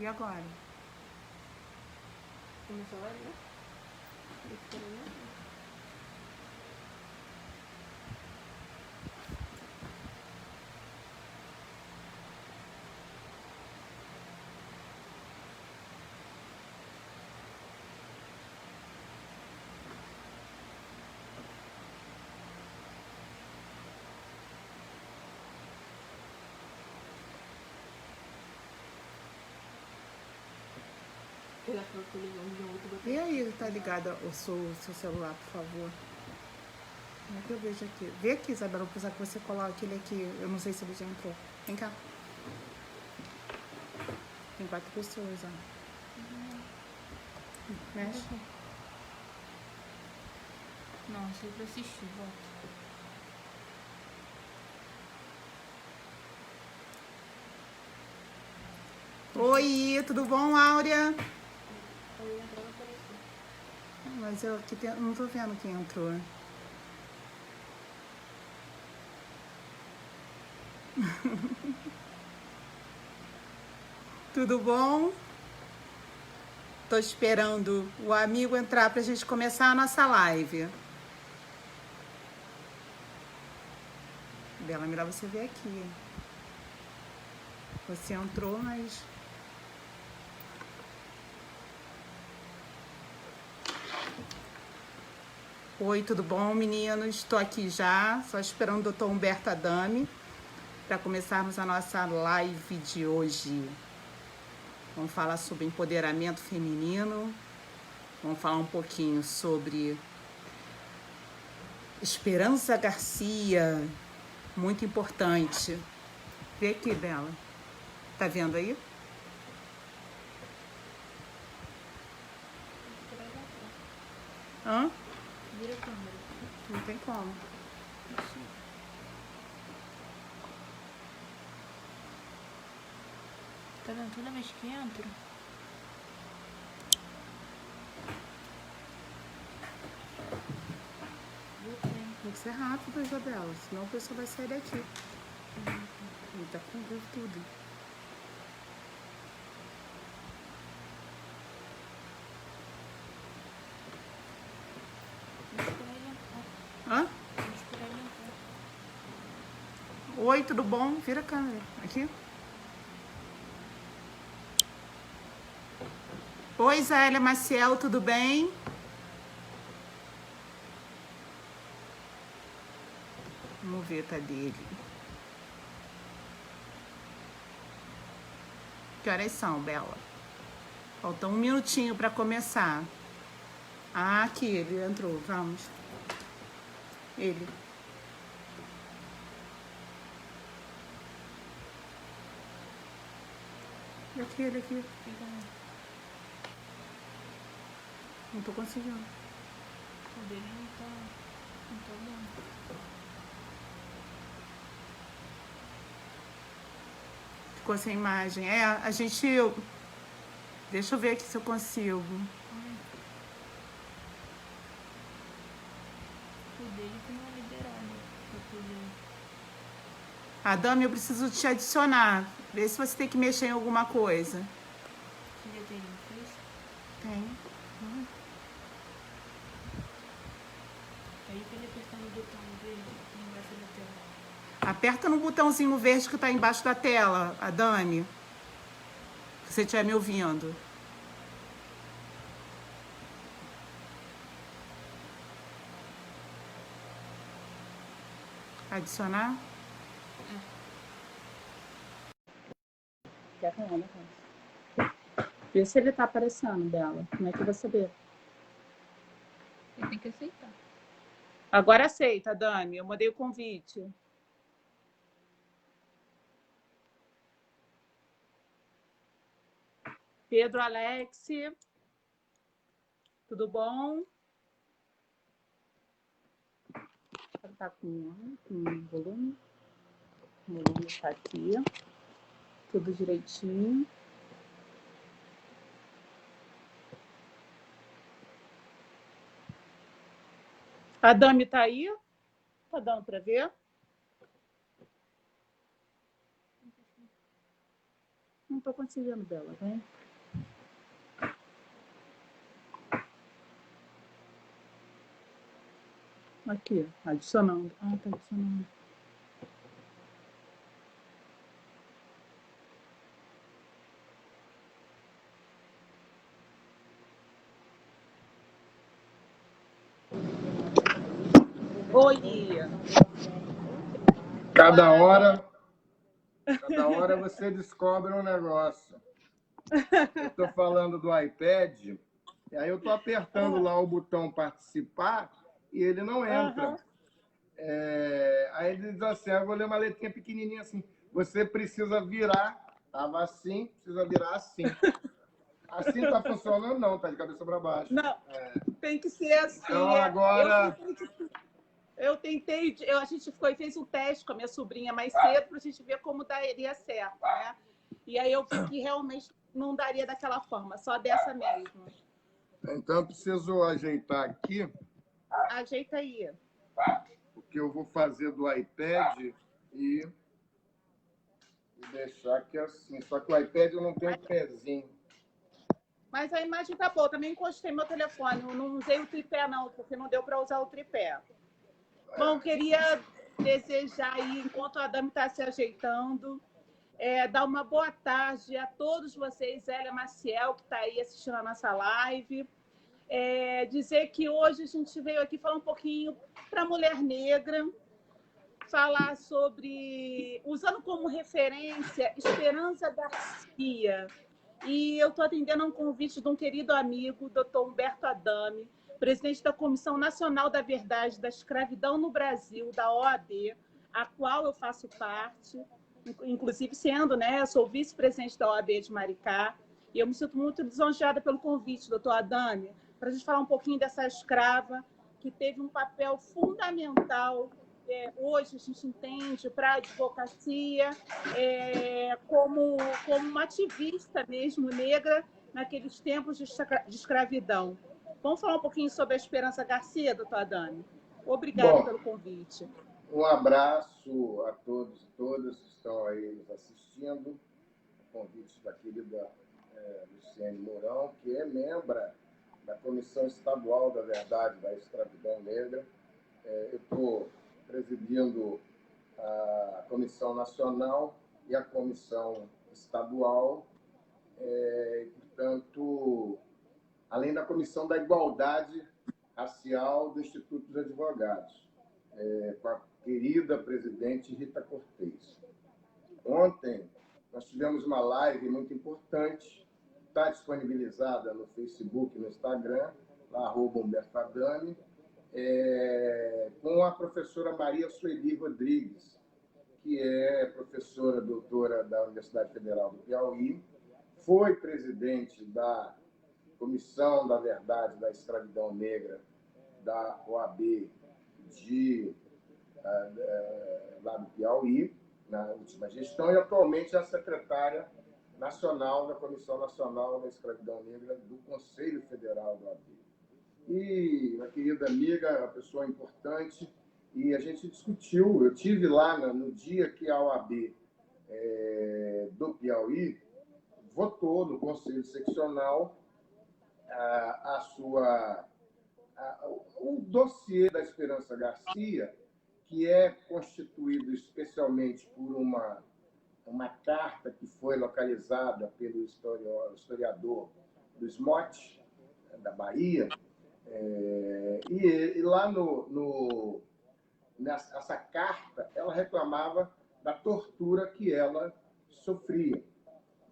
E agora? Começou a né? Ele achou que ligando de um outro botão. E aí, tá ligado o seu celular, por favor? Como é que eu vejo aqui? Vê aqui, Isabela, vou precisar que você coloque ele aqui. Eu não sei se ele já entrou. Vem cá. Tem 4 pessoas, ó. Mexe. Não, achei pra assistir, volta. Oi, tudo bom, Áurea? Eu ia entrar, não apareceu. Mas eu aqui não tô vendo quem entrou. Tudo bom? Tô esperando o amigo entrar pra gente começar a nossa live. Bela, melhor você ver aqui. Você entrou, mas... Oi, tudo bom, meninos? Estou aqui já, só esperando o doutor Humberto Adame para começarmos a nossa live de hoje. Vamos falar sobre empoderamento feminino, vamos falar um pouquinho sobre Esperança Garcia, muito importante. Vê aqui, Bela. Tá vendo aí? Hã? Vira a câmera. Não tem como. Tá vendo? Toda vez que entra, Tem que ser rápido, Isabela, senão a pessoa vai sair daqui. Ele tá com tudo. vou esperar ele entrar. Hã? Vou esperar ele entrar. Oi, tudo bom? Vira a câmera. Aqui. Oi, Zélia Maciel, tudo bem? Vamos ver, tá dele. Que horas são, Bela? Falta 1 minutinho para começar. Ah, aqui, ele entrou, vamos. Ele. E aqui, ele aqui. Não tô conseguindo. O dele não tá bom. Ficou sem imagem. É, a gente... Deixa eu ver aqui se eu consigo. O dele tem uma liberada pra poder. Adame, eu preciso te adicionar. Vê se você tem que mexer em alguma coisa. Você já tem ele no Face? Tem. Aí pra ele apertar no botão dele, embaixo da tela. Aperta no botãozinho verde que tá embaixo da tela, Adame. Se você estiver me ouvindo. Adicionar? Vê se ele tá aparecendo, Bela. Como é que você vê? Ele tem que aceitar. Agora aceita, Dani. Eu mandei o convite. Pedro Alex. Tudo bom? Tá com volume. O volume tá aqui. Tudo direitinho. A Dami tá aí? Tá dando para ver? Não estou conseguindo, Bela, vem. Aqui, adicionando. Ah, tá adicionando. Oi. Cada hora você descobre um negócio. Eu estou falando do iPad, e aí eu estou apertando lá o botão participar e ele não entra. Aí ele diz assim, eu vou ler uma letrinha pequenininha assim, você precisa virar, estava assim, precisa virar assim. Assim está funcionando não, está de cabeça para baixo. Não, tem que ser assim. Então agora... A gente fez um teste com a minha sobrinha mais cedo para a gente ver como daria certo, né? E aí eu vi que realmente não daria daquela forma, só dessa mesmo. Então eu preciso ajeitar aqui. Ajeita aí. O que eu vou fazer do iPad e deixar aqui assim. Só que o iPad eu não tenho pezinho. Mas a imagem tá boa. Também encostei meu telefone. Eu não usei o tripé, não, porque não deu para usar o tripé. Bom, queria desejar aí, enquanto a Dami está se ajeitando, dar uma boa tarde a todos vocês, Zélia Maciel, que está aí assistindo a nossa live. Dizer que hoje a gente veio aqui falar um pouquinho para a mulher negra, falar sobre, usando como referência, Esperança Garcia. E eu estou atendendo a um convite de um querido amigo, doutor Humberto Adame, presidente da Comissão Nacional da Verdade da Escravidão no Brasil, da OAB, a qual eu faço parte, inclusive sendo, né, eu sou vice-presidente da OAB de Maricá, e eu me sinto muito lisonjeada pelo convite, doutor Adame, para a gente falar um pouquinho dessa escrava que teve um papel fundamental, hoje a gente entende, para a advocacia, como uma ativista mesmo negra naqueles tempos de escravidão. Vamos falar um pouquinho sobre a Esperança Garcia, doutor Adame? Obrigada pelo convite. Um abraço a todos e todas que estão aí nos assistindo. O convite da querida Luciene Mourão, que é membra da Comissão Estadual da Verdade da Escravidão Negra. Eu estou presidindo a Comissão Nacional e a Comissão Estadual, portanto, além da Comissão da Igualdade Racial do Instituto dos Advogados, com a querida presidente Rita Cortez. Ontem, nós tivemos uma live muito importante, está disponibilizada no Facebook e no Instagram, lá, @Humberto Adame, com a professora Maria Sueli Rodrigues, que é professora doutora da Universidade Federal do Piauí, foi presidente da Comissão da Verdade da Escravidão Negra da OAB lá do Piauí, na última gestão, e atualmente é a secretária nacional da Comissão Nacional da Escravidão Negra do Conselho Federal da OAB. E uma querida amiga, uma pessoa importante, e a gente discutiu, eu tive lá no dia que a OAB do Piauí votou no Conselho Seccional o dossiê da Esperança Garcia, que é constituído especialmente por uma carta que foi localizada pelo historiador Luiz Motti, da Bahia, e lá nessa carta ela reclamava da tortura que ela sofria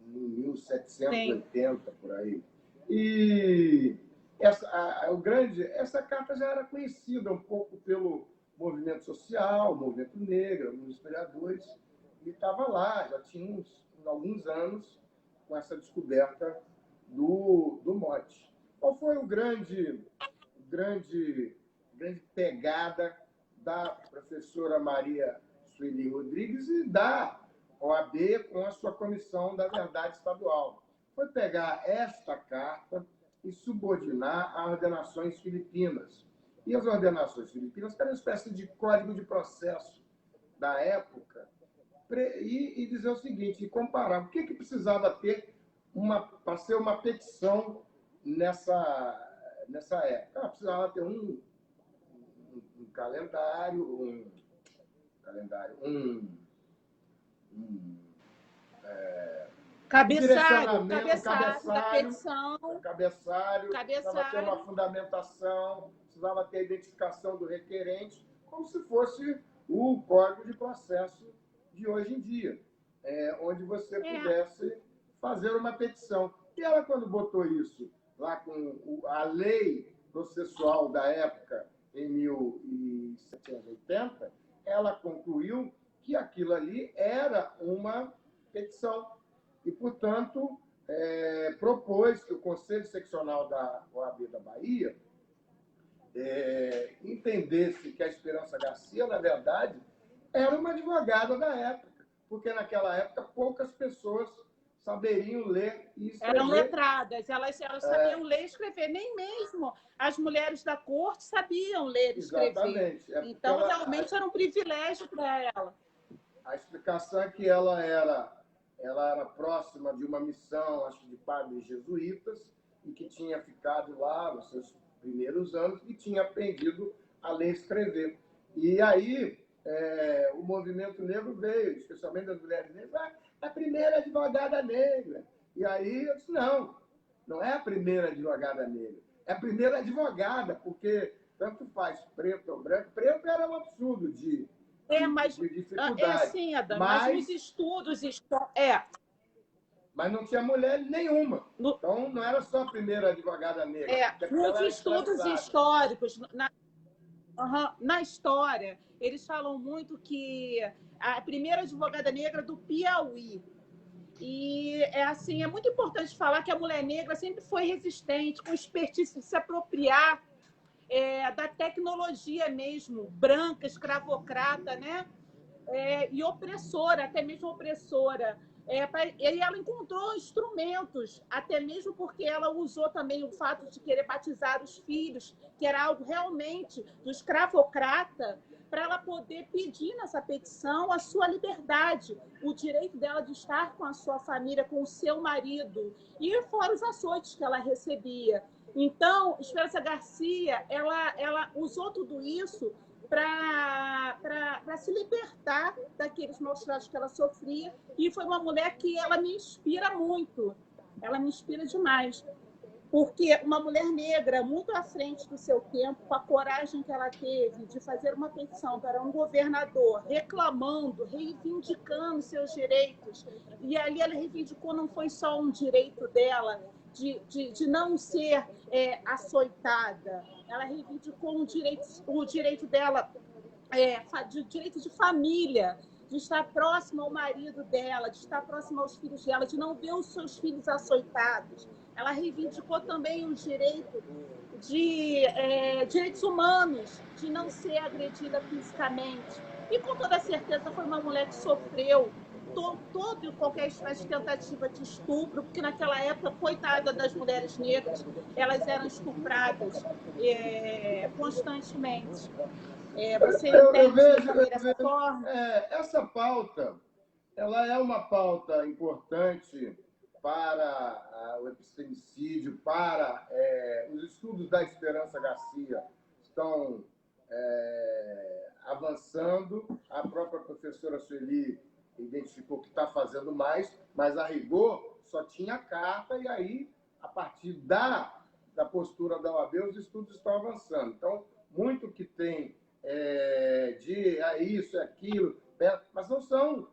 em 1780, Sim. Por aí. E essa carta já era conhecida um pouco pelo movimento social, movimento negro, alguns historiadores, e estava lá, já tinha alguns anos, com essa descoberta do Motti. Qual foi o grande pegada da professora Maria Sueli Rodrigues e da OAB com a sua Comissão da Verdade Estadual? Foi pegar esta carta e subordinar a ordenações filipinas. E as ordenações filipinas eram uma espécie de código de processo da época e dizer o seguinte, e comparar. O que precisava ter para ser uma petição nessa época? Precisava ter um calendário, Cabeçalho, direcionamento, da petição, precisava ter uma fundamentação, precisava ter a identificação do requerente, como se fosse o Código de Processo de hoje em dia, onde você pudesse fazer uma petição. E ela, quando botou isso lá com a lei processual da época, em 1780, ela concluiu que aquilo ali era uma petição. E, portanto, propôs que o Conselho Seccional da OAB da Bahia entendesse que a Esperança Garcia, na verdade, era uma advogada da época, porque naquela época poucas pessoas saberiam ler e escrever. Eram letradas, elas sabiam ler e escrever, nem mesmo as mulheres da corte sabiam ler e escrever. Exatamente. Então, realmente era um privilégio para ela. A explicação é que ela era próxima de uma missão, acho que de padres jesuítas, e que tinha ficado lá nos seus primeiros anos e tinha aprendido a ler e escrever. E aí o movimento negro veio, especialmente das mulheres negras, a primeira advogada negra. E aí eu disse, não é a primeira advogada negra, é a primeira advogada, porque tanto faz preto ou branco, preto era um absurdo de dificuldade. Sim, Adão, mas nos estudos... Mas não tinha mulher nenhuma. Então, não era só a primeira advogada negra. Nos estudos históricos, na história, eles falam muito que a primeira advogada negra do Piauí. E é muito importante falar que a mulher negra sempre foi resistente, com expertise de se apropriar da tecnologia mesmo, branca, escravocrata, né? E opressora, até mesmo opressora. E ela encontrou instrumentos, até mesmo porque ela usou também o fato de querer batizar os filhos, que era algo realmente do escravocrata, para ela poder pedir nessa petição a sua liberdade, o direito dela de estar com a sua família, com o seu marido, e fora os açoites que ela recebia. Então, Esperança Garcia, ela usou tudo isso para se libertar daqueles maus tratos que ela sofria, e foi uma mulher que ela me inspira muito, ela me inspira demais, porque uma mulher negra muito à frente do seu tempo, com a coragem que ela teve de fazer uma petição para um governador, reclamando, reivindicando seus direitos, e ali ela reivindicou, não foi só um direito dela, de não ser açoitada, ela reivindicou o direito dela, de direito de família, de estar próxima ao marido dela, de estar próxima aos filhos dela, de não ver os seus filhos açoitados. Ela reivindicou também o direito de direitos humanos, de não ser agredida fisicamente. E com toda certeza foi uma mulher que sofreu todo e qualquer espécie de tentativa de estupro, porque naquela época, coitada das mulheres negras, elas eram estupradas constantemente. Você entende também dessa forma? Essa pauta, ela é uma pauta importante para o epistemicídio, para os estudos da Esperança Garcia estão avançando. A própria professora Sueli identificou que está fazendo mais, mas a rigor só tinha carta, e aí, a partir da postura da OAB, os estudos estão avançando. Então, muito que tem de isso, aquilo, mas não são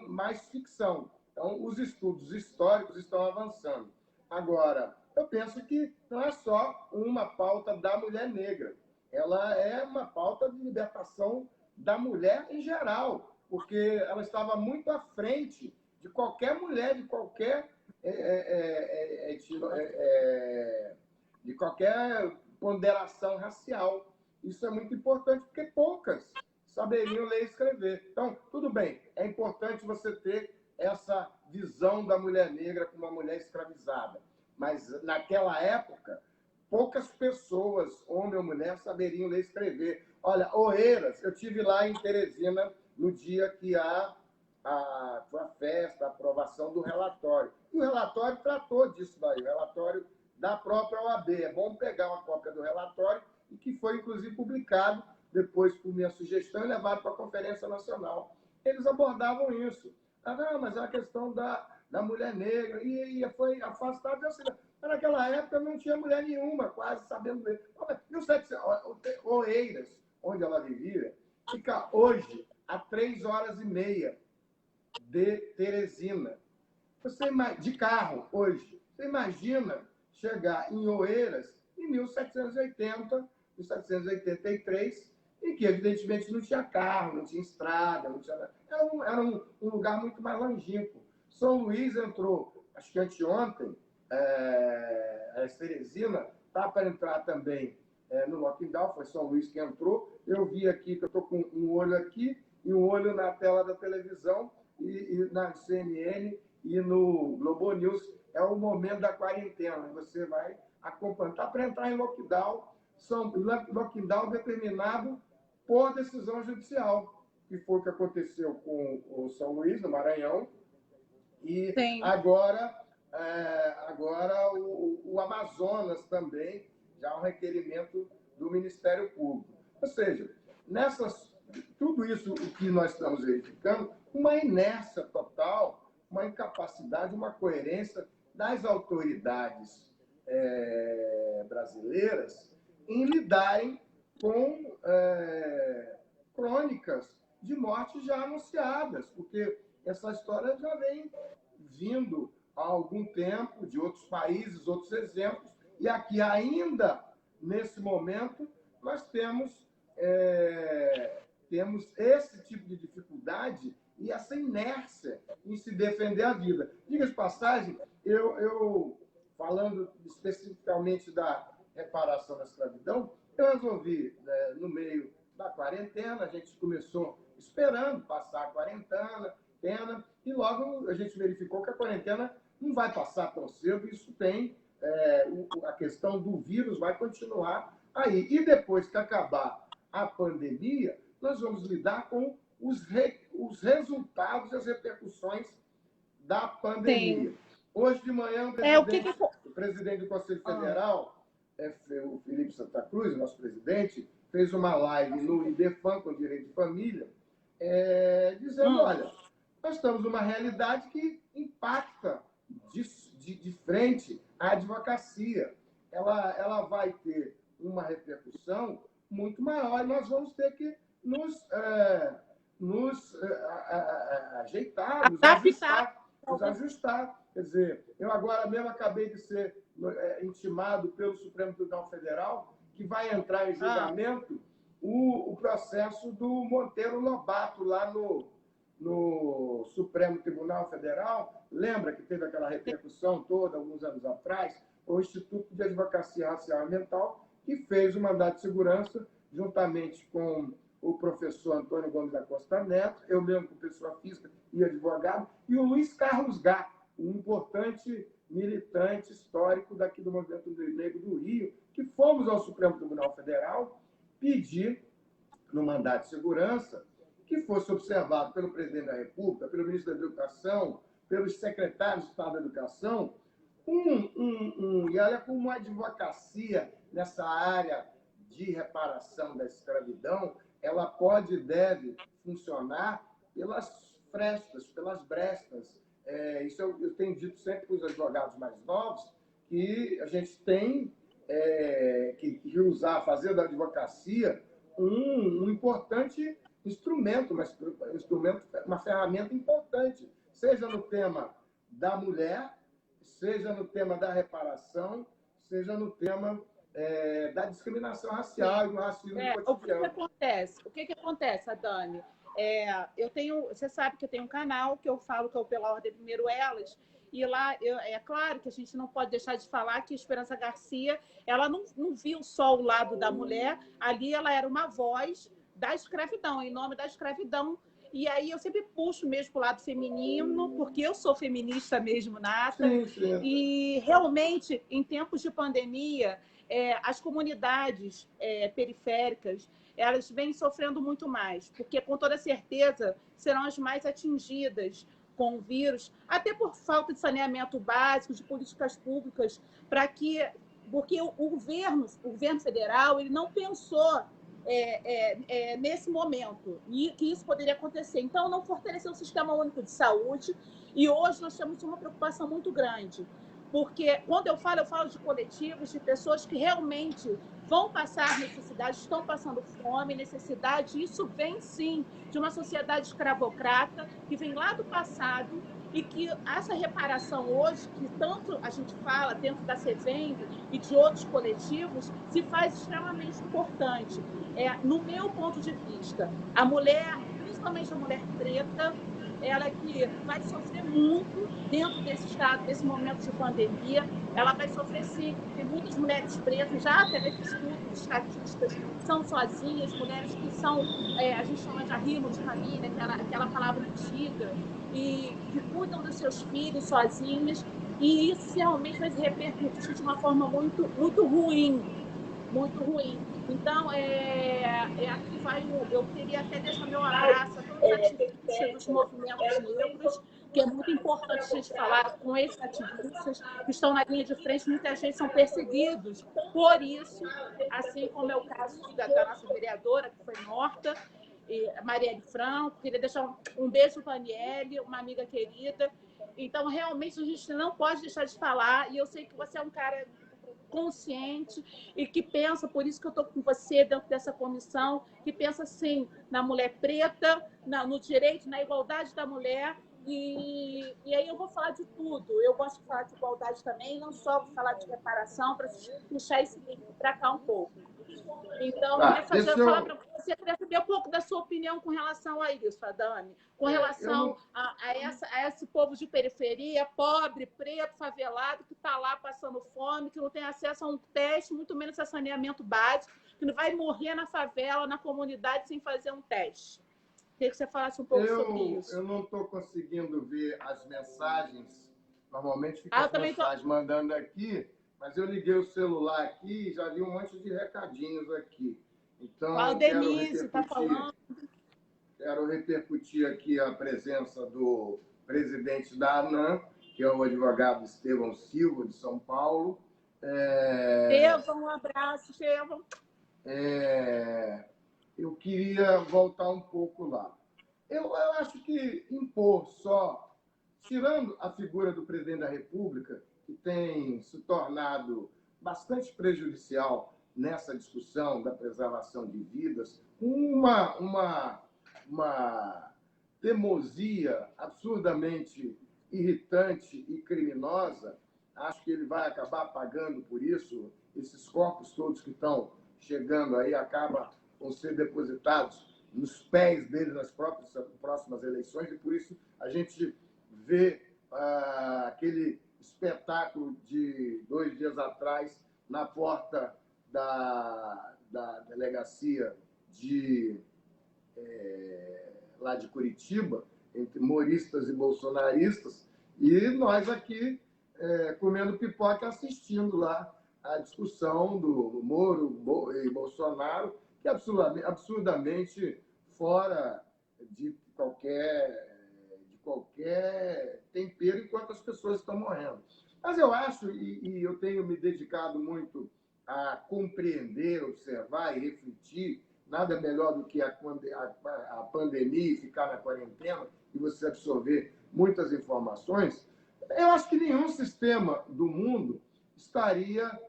mais ficção. Então, os estudos históricos estão avançando. Agora, eu penso que não é só uma pauta da mulher negra, ela é uma pauta de libertação da mulher em geral, porque ela estava muito à frente de qualquer mulher, de qualquer ponderação racial. Isso é muito importante, porque poucas saberiam ler e escrever. Então, tudo bem, é importante você ter essa visão da mulher negra como uma mulher escravizada. Mas, naquela época, poucas pessoas, homem ou mulher, saberiam ler e escrever. Olha, Oeiras, eu estive lá em Teresina no dia que a foi a festa, a aprovação do relatório. E o relatório tratou disso daí, o relatório da própria OAB. É bom pegar uma cópia do relatório, e que foi, inclusive, publicado depois, por minha sugestão, e levado para a Conferência Nacional. Eles abordavam isso. Não, mas é a questão da mulher negra, e foi afastado dessa. Mas naquela época não tinha mulher nenhuma, quase sabendo ler. Oeiras, onde ela vivia, fica hoje a 3h30 de Teresina. De carro, hoje. Você imagina chegar em Oeiras em 1780, 1783, em que, evidentemente, não tinha carro, não tinha estrada, não tinha... Era um lugar muito mais longínquo. São Luís entrou, acho que anteontem, a Teresina está para entrar também no lockdown, foi São Luís que entrou. Eu vi aqui que eu estou com um olho aqui e um olho na tela da televisão, e na CNN e no Globo News. É o momento da quarentena, você vai acompanhar. Está para entrar em lockdown, lockdown determinado por decisão judicial, que foi o que aconteceu com o São Luís, no Maranhão, e Sim. agora o Amazonas também, já um requerimento do Ministério Público. Ou seja, tudo isso o que nós estamos verificando, uma inércia total, uma incapacidade, uma coerência das autoridades brasileiras em lidarem com crônicas de mortes já anunciadas, porque essa história já vem vindo há algum tempo, de outros países, outros exemplos, e aqui ainda, nesse momento, nós temos esse tipo de dificuldade e essa inércia em se defender a vida. Diga de passagem, eu falando especificamente da reparação da escravidão, eu resolvi, no meio da quarentena, a gente começou esperando passar a quarentena, e logo a gente verificou que a quarentena não vai passar tão cedo, isso tem, a questão do vírus vai continuar aí. E depois que acabar a pandemia, nós vamos lidar com os resultados e as repercussões da pandemia. Sim. Hoje de manhã, o presidente do Conselho Federal, o Felipe Santa Cruz, nosso presidente, fez uma live no IDEFAM, com Direito de Família, dizendo, olha, nós estamos numa realidade que impacta de frente a advocacia. Ela vai ter uma repercussão muito maior, e nós vamos ter que nos ajeitar, nos ajustar. Quer dizer, eu agora mesmo acabei de ser intimado pelo Supremo Tribunal Federal que vai entrar em julgamento o processo do Monteiro Lobato lá no Supremo Tribunal Federal. Lembra que teve aquela repercussão toda, alguns anos atrás, o Instituto de Advocacia Racial e Ambiental, que fez o mandato de segurança, juntamente com o professor Antônio Gomes da Costa Neto, eu mesmo como pessoa física e advogado, e o Luiz Carlos Gá, um importante militante histórico daqui do Movimento Negro do Rio, que fomos ao Supremo Tribunal Federal pedir, no mandato de segurança, que fosse observado pelo presidente da República, pelo ministro da Educação, pelos secretários de Estado da Educação, e olha como uma advocacia nessa área de reparação da escravidão, ela pode e deve funcionar pelas frestas, pelas brestas. Isso eu tenho dito sempre para os advogados mais novos, que a gente tem que usar, fazer da advocacia um importante instrumento, uma ferramenta importante, seja no tema da mulher, seja no tema da reparação, seja no tema da discriminação racial e do racismo cotidiano. O que acontece, Adani? Você sabe que eu tenho um canal que eu falo que é o Pela Ordem Primeiro Elas, e lá é claro que a gente não pode deixar de falar que a Esperança Garcia, ela não viu só o lado da mulher, ali ela era uma voz da escravidão, em nome da escravidão. E aí eu sempre puxo mesmo para o lado feminino, porque eu sou feminista mesmo, nata. Sim. E realmente, em tempos de pandemia, as comunidades periféricas, elas vêm sofrendo muito mais, porque com toda certeza serão as mais atingidas com o vírus, até por falta de saneamento básico, de políticas públicas, porque o governo federal ele não pensou nesse momento e que isso poderia acontecer. Então, não fortaleceu o Sistema Único de Saúde e hoje nós temos uma preocupação muito grande, porque quando eu falo de coletivos, de pessoas que realmente vão passar necessidade, estão passando fome, necessidade. Isso vem, sim, de uma sociedade escravocrata que vem lá do passado e que essa reparação hoje, que tanto a gente fala dentro da SEVENV e de outros coletivos, se faz extremamente importante. No meu ponto de vista, a mulher, principalmente a mulher preta, ela que vai sofrer muito dentro desse estado, desse momento de pandemia, ela vai sofrer sim. Tem muitas mulheres pretas, já até nesses estudos estatísticas, são sozinhas, mulheres que são, a gente chama de arrimo de família, aquela palavra antiga, e que cuidam dos seus filhos sozinhas, e isso realmente vai se repercutir de uma forma muito, muito ruim, muito ruim. Então, aqui eu queria até deixar meu abraço a todos os ativistas dos movimentos negros, que é muito importante a gente falar com esses ativistas que estão na linha de frente, muitas vezes são perseguidos por isso, assim como é o caso da nossa vereadora, que foi morta, Marielle Franco. Queria deixar um beijo para a Aniele, uma amiga querida. Então, realmente, a gente não pode deixar de falar, e eu sei que você é um cara consciente e que pensa, por isso que eu estou com você dentro dessa comissão, que pensa assim na mulher preta, no direito, na igualdade da mulher, e aí eu vou falar de tudo. Eu gosto de falar de igualdade também, não só vou falar de reparação, para puxar esse livro para cá um pouco. Então, eu queria falar para você, queria saber um pouco da sua opinião com relação a isso, Adame, com relação a esse povo de periferia, pobre, preto, favelado, que está lá passando fome, que não tem acesso a um teste, muito menos a saneamento básico, que não vai morrer na favela, na comunidade, sem fazer um teste. Queria que você falasse um pouco sobre isso. Eu não estou conseguindo ver as mensagens. Normalmente fica as mensagens mandando aqui, mas eu liguei o celular aqui e já vi um monte de recadinhos aqui. Então, a Denise está falando. Quero repercutir aqui a presença do presidente da ANAM, que é o advogado Estevão Silva, de São Paulo. Estevão, um abraço, Estevão. Eu queria voltar um pouco lá. Eu acho que impor só, tirando a figura do presidente da República, que tem se tornado bastante prejudicial nessa discussão da preservação de vidas, uma teimosia absurdamente irritante e criminosa. Acho que ele vai acabar pagando por isso. Esses corpos todos que estão chegando aí vão ser depositados nos pés dele nas próximas eleições, e por isso a gente vê aquele espetáculo de 2 dias atrás na porta da delegacia lá de Curitiba, entre moristas e bolsonaristas, e nós aqui comendo pipoca, assistindo lá a discussão do Moro e Bolsonaro, que é absurdamente fora de qualquer tempero, enquanto as pessoas estão morrendo. Mas eu acho, e eu tenho me dedicado muito a compreender, observar e refletir, nada melhor do que a pandemia e ficar na quarentena e você absorver muitas informações. Eu acho que nenhum sistema do mundo estaria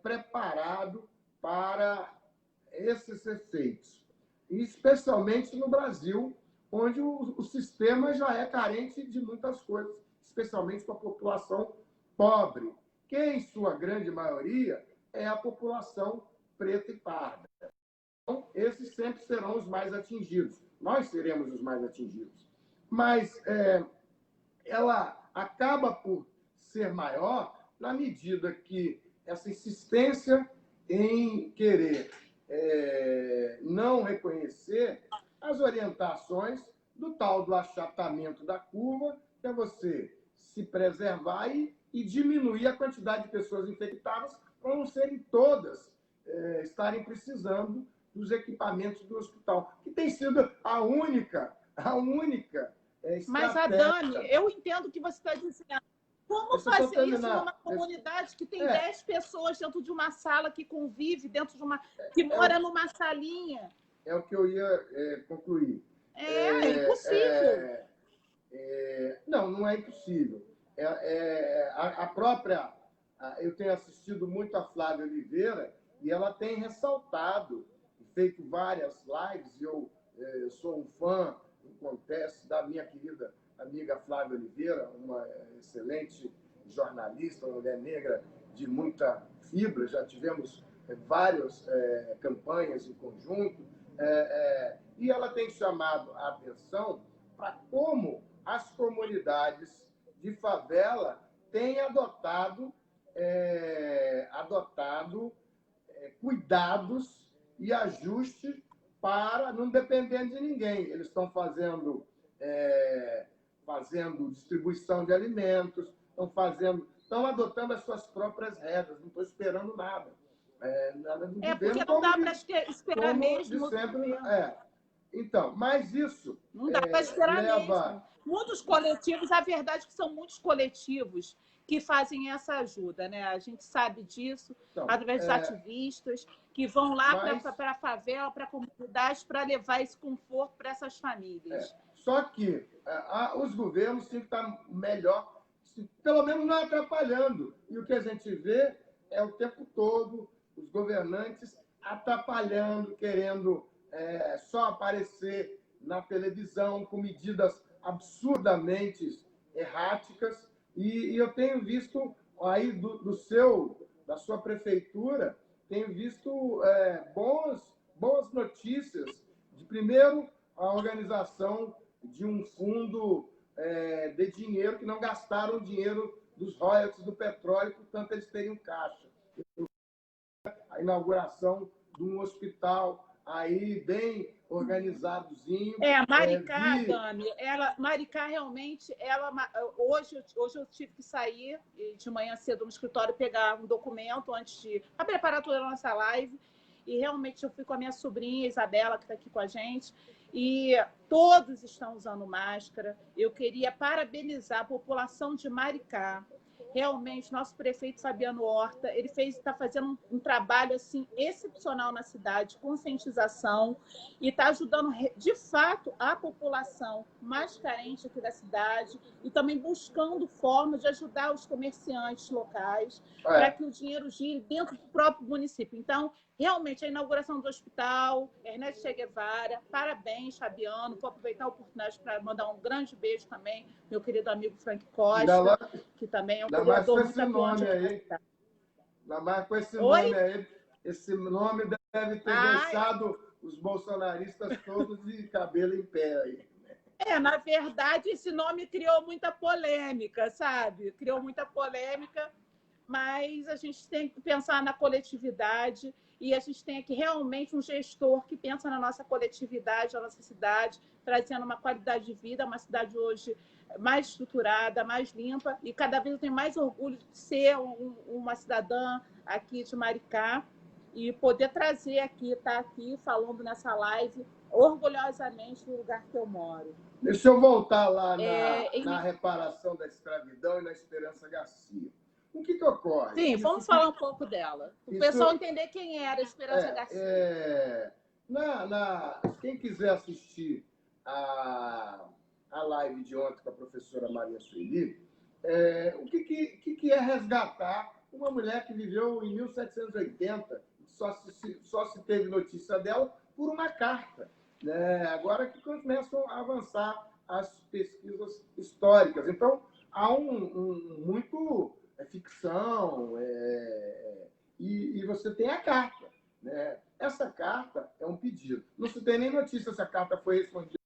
preparado para esses efeitos, especialmente no Brasil, onde o sistema já é carente de muitas coisas, especialmente com a população pobre, que, em sua grande maioria, é a população preta e parda. Então, esses sempre serão os mais atingidos. Nós seremos os mais atingidos. Mas ela acaba por ser maior na medida que essa insistência em querer não reconhecer as orientações do tal do achatamento da curva, que é você se preservar e diminuir a quantidade de pessoas infectadas para não serem todas estarem precisando dos equipamentos do hospital, que tem sido a única Mas, Adame, eu entendo o que você está dizendo. Como fazer isso numa comunidade que tem 10 pessoas dentro de uma sala, que convive dentro de uma... que mora numa salinha? É o que eu ia concluir. É impossível. Não é impossível. A própria... Eu tenho assistido muito a Flávia Oliveira e ela tem ressaltado, feito várias lives, e eu sou um fã, acontece, da minha querida amiga Flávia Oliveira, uma excelente jornalista, uma mulher negra de muita fibra, já tivemos várias campanhas em conjunto, e ela tem chamado a atenção para como as comunidades de favela têm adotado cuidados e ajustes para não depender de ninguém. Eles estão fazendo distribuição de alimentos, estão adotando as suas próprias regras, não estou esperando nada. Nada do governo, porque não dá para esperar mesmo. Sempre, Então, mas isso não dá para esperar mesmo. Muitos coletivos, a verdade é que são muitos coletivos que fazem essa ajuda, né? A gente sabe disso, através dos ativistas, que vão lá para a favela, para a comunidade, para levar esse conforto para essas famílias. Só que os governos têm que estar melhor, pelo menos não atrapalhando. E o que a gente vê é o tempo todo os governantes atrapalhando, querendo só aparecer na televisão com medidas absurdamente erráticas. E eu tenho visto aí da sua prefeitura, tenho visto boas notícias. Primeiro, a organização de um fundo de dinheiro, que não gastaram o dinheiro dos royalties do petróleo, portanto, eles teriam caixa. A inauguração de um hospital aí bem organizadozinho. Maricá, Dami, Maricá realmente, hoje eu tive que sair de manhã cedo no escritório pegar um documento para preparar toda a nossa live, e realmente eu fui com a minha sobrinha, Isabela, que está aqui com a gente, e todos estão usando máscara. Eu queria parabenizar a população de Maricá. Realmente, nosso prefeito Fabiano Horta, ele está fazendo um trabalho assim excepcional na cidade, conscientização, e está ajudando, de fato, a população mais carente aqui da cidade, e também buscando formas de ajudar os comerciantes locais para que o dinheiro gire dentro do próprio município. Então, realmente, a inauguração do hospital, Ernesto Che Guevara, parabéns, Fabiano. Vou aproveitar a oportunidade para mandar um grande beijo também, meu querido amigo Frank Costa, que também é um vereador muito atuante. Ainda mais com esse nome aí. Esse nome deve ter deixado os bolsonaristas todos de cabelo em pé aí. Na verdade, esse nome criou muita polêmica, sabe? Criou muita polêmica, mas a gente tem que pensar na coletividade, e a gente tem aqui realmente um gestor que pensa na nossa coletividade, na nossa cidade, trazendo uma qualidade de vida, uma cidade hoje mais estruturada, mais limpa, e cada vez eu tenho mais orgulho de ser uma cidadã aqui de Maricá e poder trazer aqui, estar aqui falando nessa live orgulhosamente do lugar que eu moro. Deixa eu voltar lá na reparação da escravidão e na Esperança Garcia. O que ocorre? Sim, vamos falar um pouco dela. O pessoal entender quem era a Esperança Garcia. Quem quiser assistir a live de ontem com a professora Maria Sueli, o que é resgatar uma mulher que viveu em 1780, só se teve notícia dela por uma carta. Agora que começam a avançar as pesquisas históricas. Então, há muito ficção, e você tem a carta. Essa carta é um pedido. Não se tem nem notícia se a carta foi respondida.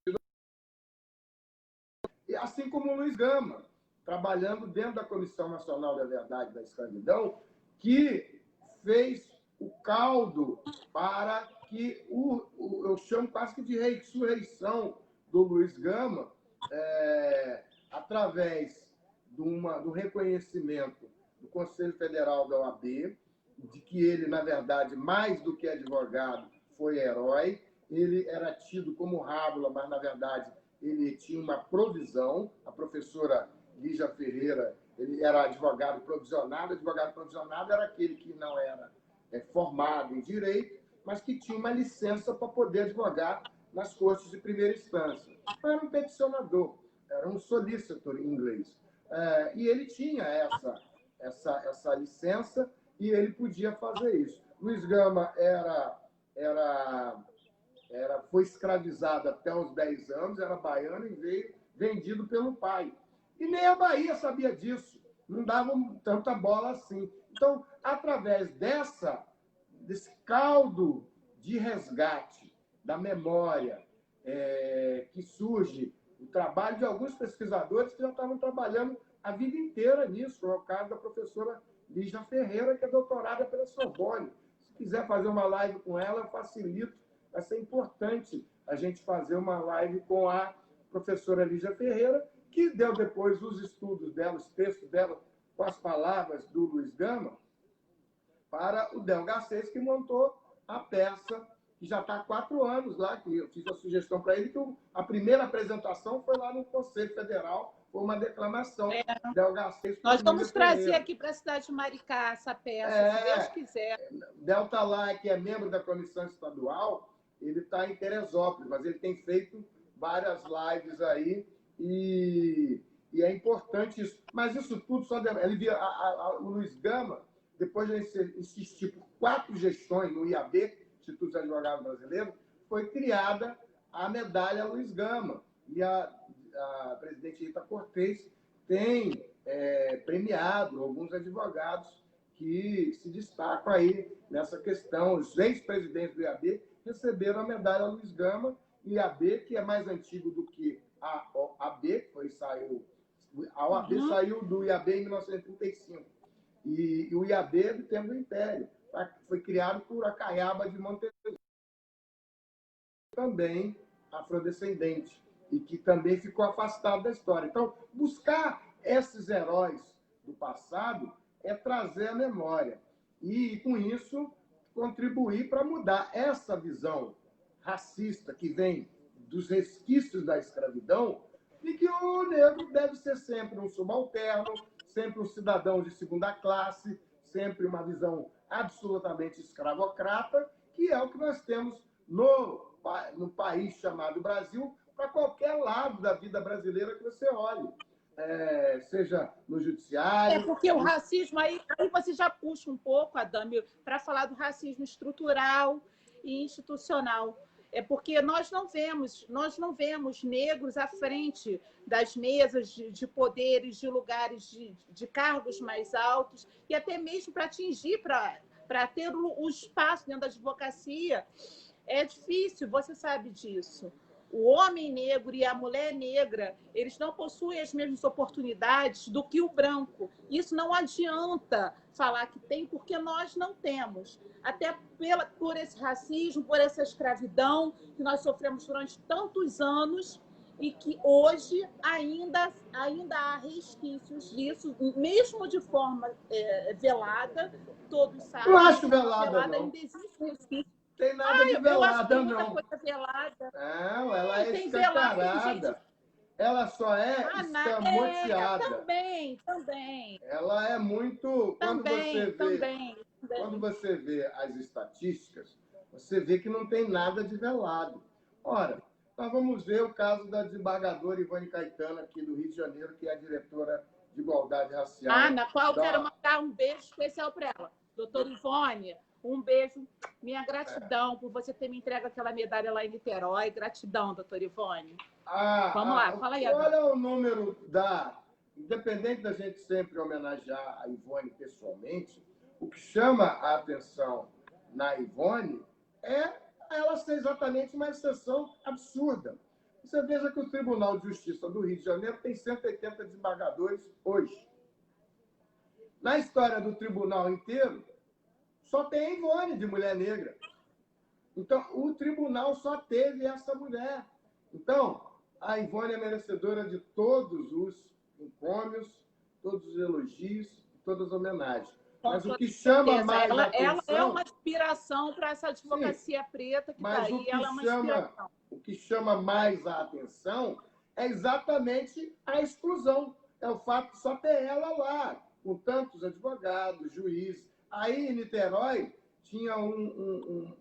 Assim como o Luiz Gama, trabalhando dentro da Comissão Nacional da Verdade e da Escravidão, que fez o caldo para que eu chamo quase que de ressurreição do Luiz Gama, através do reconhecimento do Conselho Federal da OAB, de que ele, na verdade, mais do que advogado, foi herói. Ele era tido como rábula, mas, na verdade, ele tinha uma provisão. A professora Lígia Ferreira, ele era advogado provisionado. Advogado provisionado era aquele que não era formado em direito, mas que tinha uma licença para poder advogar nas cortes de primeira instância. Não era um peticionador, era um solicitor em inglês. E ele tinha essa licença e ele podia fazer isso. Luiz Gama foi escravizado até os 10 anos, era baiano e veio vendido pelo pai. E nem a Bahia sabia disso, não davam tanta bola assim. Então, através desse caldo de resgate da memória que surge, o trabalho de alguns pesquisadores que já estavam trabalhando a vida inteira nisso. É o caso da professora Lígia Ferreira, que é doutorada pela Sorbonne. Se quiser fazer uma live com ela, eu facilito. Vai ser importante a gente fazer uma live com a professora Lígia Ferreira, que deu depois os estudos dela, os textos dela, com as palavras do Luiz Gama, para o Del Garcês, que montou a peça, que já está há 4 anos lá, que eu fiz a sugestão para ele, que a primeira apresentação foi lá no Conselho Federal, foi uma declamação. Del Garcês. Nós vamos trazer aqui para a cidade de Maricá essa peça, se Deus quiser. Del está lá, que é membro da comissão estadual, ele está em Teresópolis, mas ele tem feito várias lives aí, e é importante isso. Mas isso tudo só... o Luiz Gama, depois de insistir por 4 gestões no IAB, Instituto dos Advogados Brasileiros, foi criada a medalha Luiz Gama. E a presidente Rita Cortez tem premiado alguns advogados que se destacam aí nessa questão. Os ex-presidentes do IAB receberam a medalha Luiz Gama, e a IAB, que é mais antigo do que a OAB, a OAB saiu do IAB em 1935, e o IAB é do tempo do Império, foi criado por Acaiaba de Montevideo, também afrodescendente, e que também ficou afastado da história. Então, buscar esses heróis do passado é trazer a memória, e com isso contribuir para mudar essa visão racista que vem dos resquícios da escravidão, de que o negro deve ser sempre um subalterno, sempre um cidadão de segunda classe, sempre uma visão absolutamente escravocrata, que é o que nós temos no país chamado Brasil, para qualquer lado da vida brasileira que você olhe. Seja no judiciário... porque o racismo, aí você já puxa um pouco, Adame, para falar do racismo estrutural e institucional. Porque nós não vemos negros à frente das mesas de poderes, de lugares de cargos mais altos, e até mesmo para atingir, para ter o espaço dentro da advocacia. É difícil, você sabe disso. O homem negro e a mulher negra, eles não possuem as mesmas oportunidades do que o branco. Isso não adianta falar que tem, porque nós não temos. Até por esse racismo, por essa escravidão que nós sofremos durante tantos anos, e que hoje ainda há resquícios disso, mesmo de forma velada, todos sabem. Não acho velada, não. Ainda existe resquício. Tem nada de velada, não. Muita coisa velada. Não, ela é escancarada. Ela só é escamoteada. Também. Ela é muito... Também. Quando você vê as estatísticas, você vê que não tem nada de velado. Ora, nós vamos ver o caso da desembargadora Ivone Caetano, aqui do Rio de Janeiro, que é a diretora de Igualdade Racial. Na qual quero mandar um beijo especial para ela. Doutora Ivone, um beijo. Minha gratidão por você ter me entregue aquela medalha lá em Niterói. Gratidão, doutora Ivone. Vamos lá, fala aí. Qual é o número da... Independente da gente sempre homenagear a Ivone pessoalmente, o que chama a atenção na Ivone é ela ser exatamente uma exceção absurda. Você veja que o Tribunal de Justiça do Rio de Janeiro tem 180 desembargadores hoje. Na história do tribunal inteiro, só tem a Ivone de mulher negra. Então, o tribunal só teve essa mulher. Então, a Ivone é merecedora de todos os encômios, todos os elogios, todas as homenagens. Mas o que chama mais ela é atenção... uma inspiração para essa advocacia preta que está aí. Ela é uma inspiração. O que chama mais a atenção é exatamente a exclusão. É o fato de só ter ela lá, com tantos advogados, juízes. Aí, em Niterói, tinha um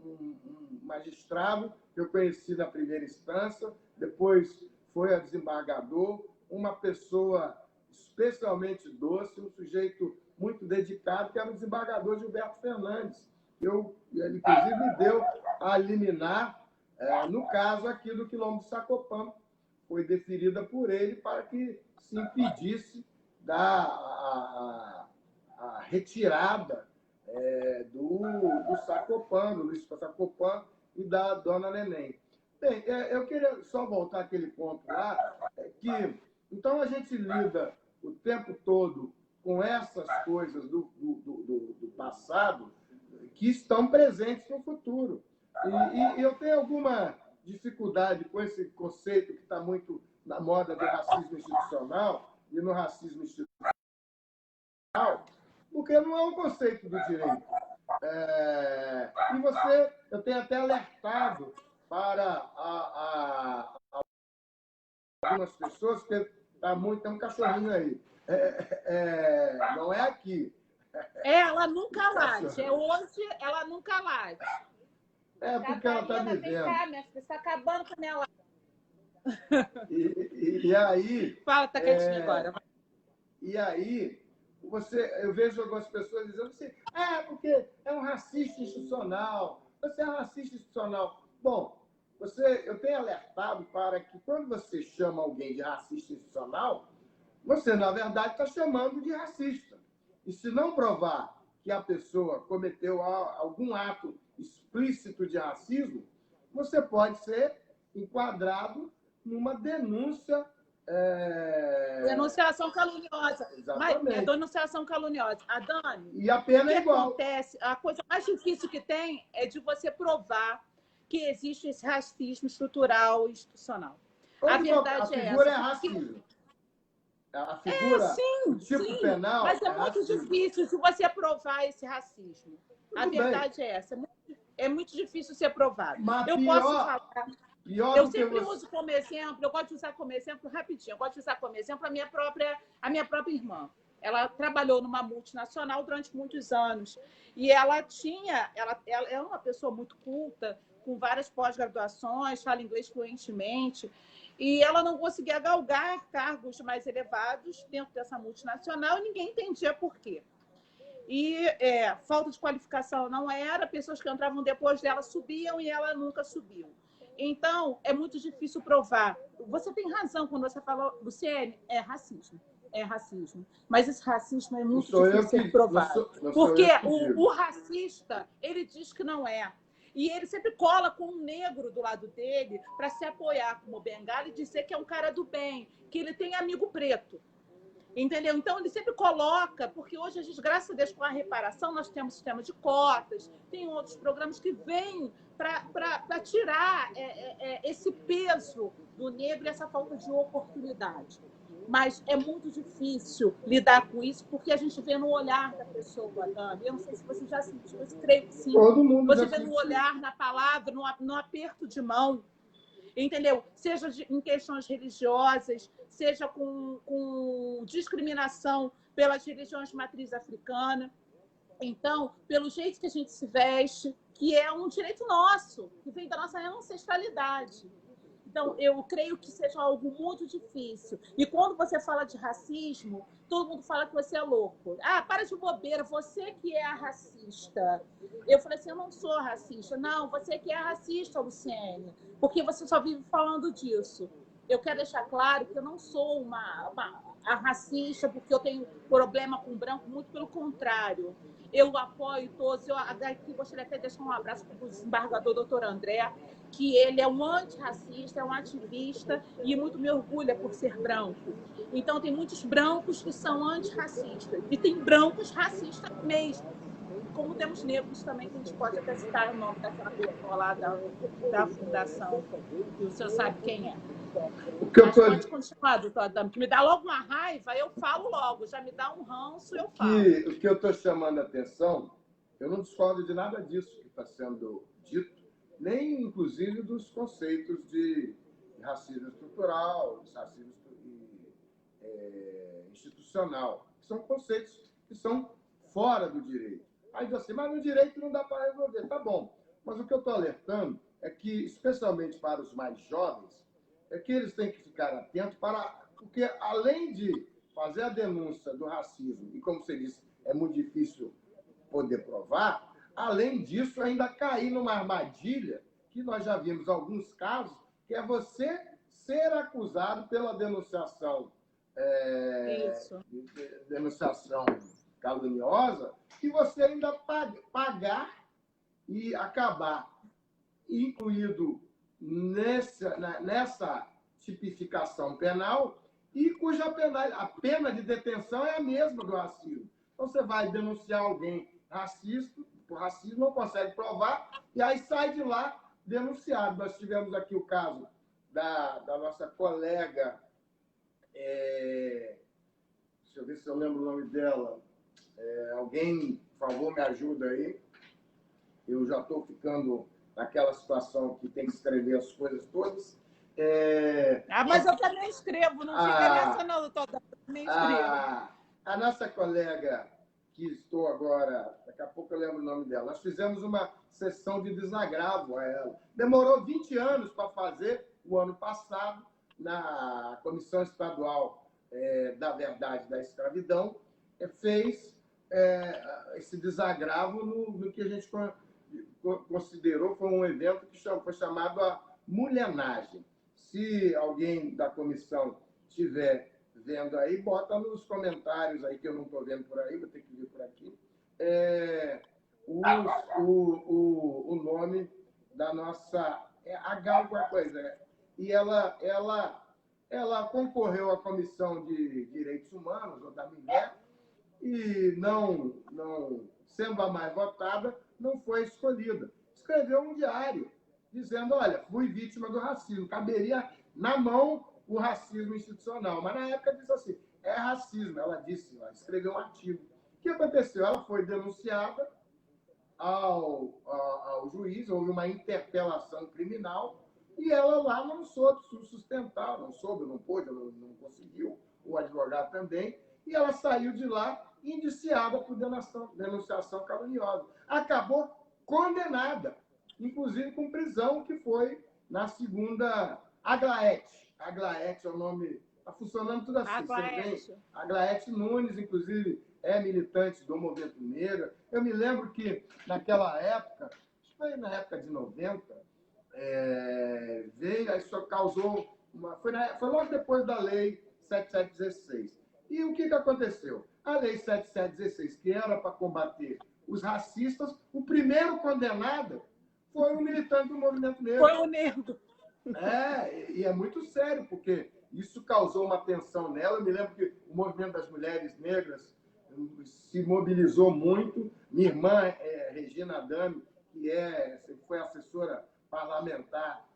magistrado que eu conheci na primeira instância, depois foi a desembargador, uma pessoa especialmente doce, um sujeito muito dedicado, que era o desembargador Gilberto Fernandes. Ele, inclusive, me deu a liminar, no caso aqui do Quilombo do Sacopã. Foi deferida por ele para que se impedisse a retirada do Sacopã, do Luiz Sacopã e da dona Neném. Bem, eu queria só voltar àquele ponto lá, que então a gente lida o tempo todo com essas coisas do passado que estão presentes no futuro. E eu tenho alguma dificuldade com esse conceito que está muito na moda do racismo institucional e no racismo institucional, porque não é um conceito do direito. E eu tenho até alertado para algumas pessoas que tem um cachorrinho aí. Não é aqui. Ela nunca late. Hoje ela nunca late. Porque ela está me vendo. Cá, minha filha, está acabando com a minha live. E aí... Fala, tá quietinho agora. E aí, eu vejo algumas pessoas dizendo assim, porque é um racista institucional, você é um racista institucional. Bom, eu tenho alertado para que quando você chama alguém de racista institucional, você, na verdade, está chamando de racista. E se não provar que a pessoa cometeu algum ato explícito de racismo, você pode ser enquadrado numa denúncia... Denunciação caluniosa. Exatamente. Mas é denunciação caluniosa. A Dani, e a pena é igual. Acontece, a coisa mais difícil que tem é de você provar que existe esse racismo estrutural e institucional. A verdade é essa. A figura é racismo. A figura, sim, tipo penal, mas é muito difícil de você provar esse racismo. A verdade é essa. É muito difícil ser provado. Posso falar... Eu sempre uso como exemplo, eu gosto de usar como exemplo, rapidinho, eu gosto de usar como exemplo a minha própria irmã. Ela trabalhou numa multinacional durante muitos anos. E ela é uma pessoa muito culta, com várias pós-graduações, fala inglês fluentemente. E ela não conseguia galgar cargos mais elevados dentro dessa multinacional e ninguém entendia por quê. E falta de qualificação não era, pessoas que entravam depois dela subiam e ela nunca subiu. Então, é muito difícil provar. Você tem razão quando você fala, Luciene, é racismo. É racismo. Mas esse racismo é muito difícil ser provado. Porque o racista, ele diz que não é. E ele sempre cola com um negro do lado dele para se apoiar como bengala e dizer que é um cara do bem, que ele tem amigo preto. Entendeu? Então, ele sempre coloca, porque hoje a gente, graças a Deus, com a reparação, nós temos sistema de cotas, tem outros programas que vêm para tirar esse peso do negro e essa falta de oportunidade. Mas é muito difícil lidar com isso, porque a gente vê no olhar da pessoa, Dani. Eu não sei se você já sentiu, eu creio que sim. Todo mundo você vê no olhar, na palavra, no aperto de mão. Entendeu? Seja em questões religiosas, seja com discriminação pelas religiões de matriz africana. Então, pelo jeito que a gente se veste, que é um direito nosso, que vem da nossa ancestralidade. Então, eu creio que seja algo muito difícil. E quando você fala de racismo, todo mundo fala que você é louco. Para de bobeira, você que é a racista. Eu falei assim, eu não sou racista. Não, você que é a racista, Luciene, porque você só vive falando disso. Eu quero deixar claro que eu não sou a racista porque eu tenho problema com branco, muito pelo contrário. Eu apoio todos. Eu aqui gostaria até de deixar um abraço para o desembargador doutor André, que ele é um antirracista, é um ativista e muito me orgulha por ser branco. Então, tem muitos brancos que são antirracistas e tem brancos racistas mesmo. Como temos negros também, que a gente pode até citar o nome daquela pessoa lá da fundação, que o senhor sabe quem é. O que eu Mas tô... pode continuar, doutor Adame, que me dá logo uma raiva, eu falo logo. Já me dá um ranço, eu falo. O que eu estou chamando a atenção, eu não discordo de nada disso que está sendo dito, nem, inclusive, dos conceitos de racismo estrutural, de racismo institucional, que são conceitos que são fora do direito. Aí diz assim, mas no direito não dá para resolver. Tá bom, mas o que eu estou alertando é que, especialmente para os mais jovens, é que eles têm que ficar atentos porque além de fazer a denúncia do racismo, e como você disse, é muito difícil poder provar, além disso, ainda cair numa armadilha, que nós já vimos alguns casos, que é você ser acusado pela denunciação, denunciação caluniosa, e você ainda pagar e acabar incluído nessa tipificação penal e cuja a pena de detenção é a mesma do racismo. Então, você vai denunciar alguém racista, por racismo, não consegue provar, e aí sai de lá denunciado. Nós tivemos aqui o caso da nossa colega, deixa eu ver se eu lembro o nome dela, alguém, por favor, me ajuda aí. Eu já estou ficando naquela situação que tem que escrever as coisas todas. Mas eu também escrevo, não fica nessa não, doutor. Eu também escrevo. A nossa colega, que estou agora, daqui a pouco eu lembro o nome dela, nós fizemos uma sessão de desagravo a ela. Demorou 20 anos para fazer, o ano passado, na Comissão Estadual da Verdade da Escravidão, fez esse desagravo no que a gente considerou, foi um evento que foi chamado a mulhenagem. Se alguém da comissão estiver vendo aí, bota nos comentários aí, que eu não estou vendo por aí, vou ter que vir por aqui, o nome da nossa... H alguma coisa. E ela concorreu à Comissão de Direitos Humanos, ou da mulher, e não sendo a mais votada, não foi escolhida. Escreveu um diário dizendo, olha, fui vítima do racismo, caberia na mão o racismo institucional. Mas na época disse assim, é racismo, ela disse, ela escreveu um artigo. O que aconteceu? Ela foi denunciada ao juiz, houve uma interpelação criminal, e ela lá não soube sustentar, não pôde, não conseguiu, o advogado também, e ela saiu de lá indiciada por denunciação caluniosa. Acabou condenada, inclusive com prisão, que foi na segunda... Aglaete é o nome... Está funcionando tudo assim. Aglaete Nunes, inclusive, é militante do Movimento Negro. Eu me lembro que, naquela época, acho que foi na época de 90, isso causou... Foi logo depois da Lei 7716. E o que aconteceu? A Lei 7716, que era para combater os racistas, o primeiro condenado foi um militante do Movimento Negro. Foi o negro. E é muito sério, porque isso causou uma tensão nela. Eu me lembro que o movimento das mulheres negras se mobilizou muito. Minha irmã, Regina Adame, que foi assessora parlamentar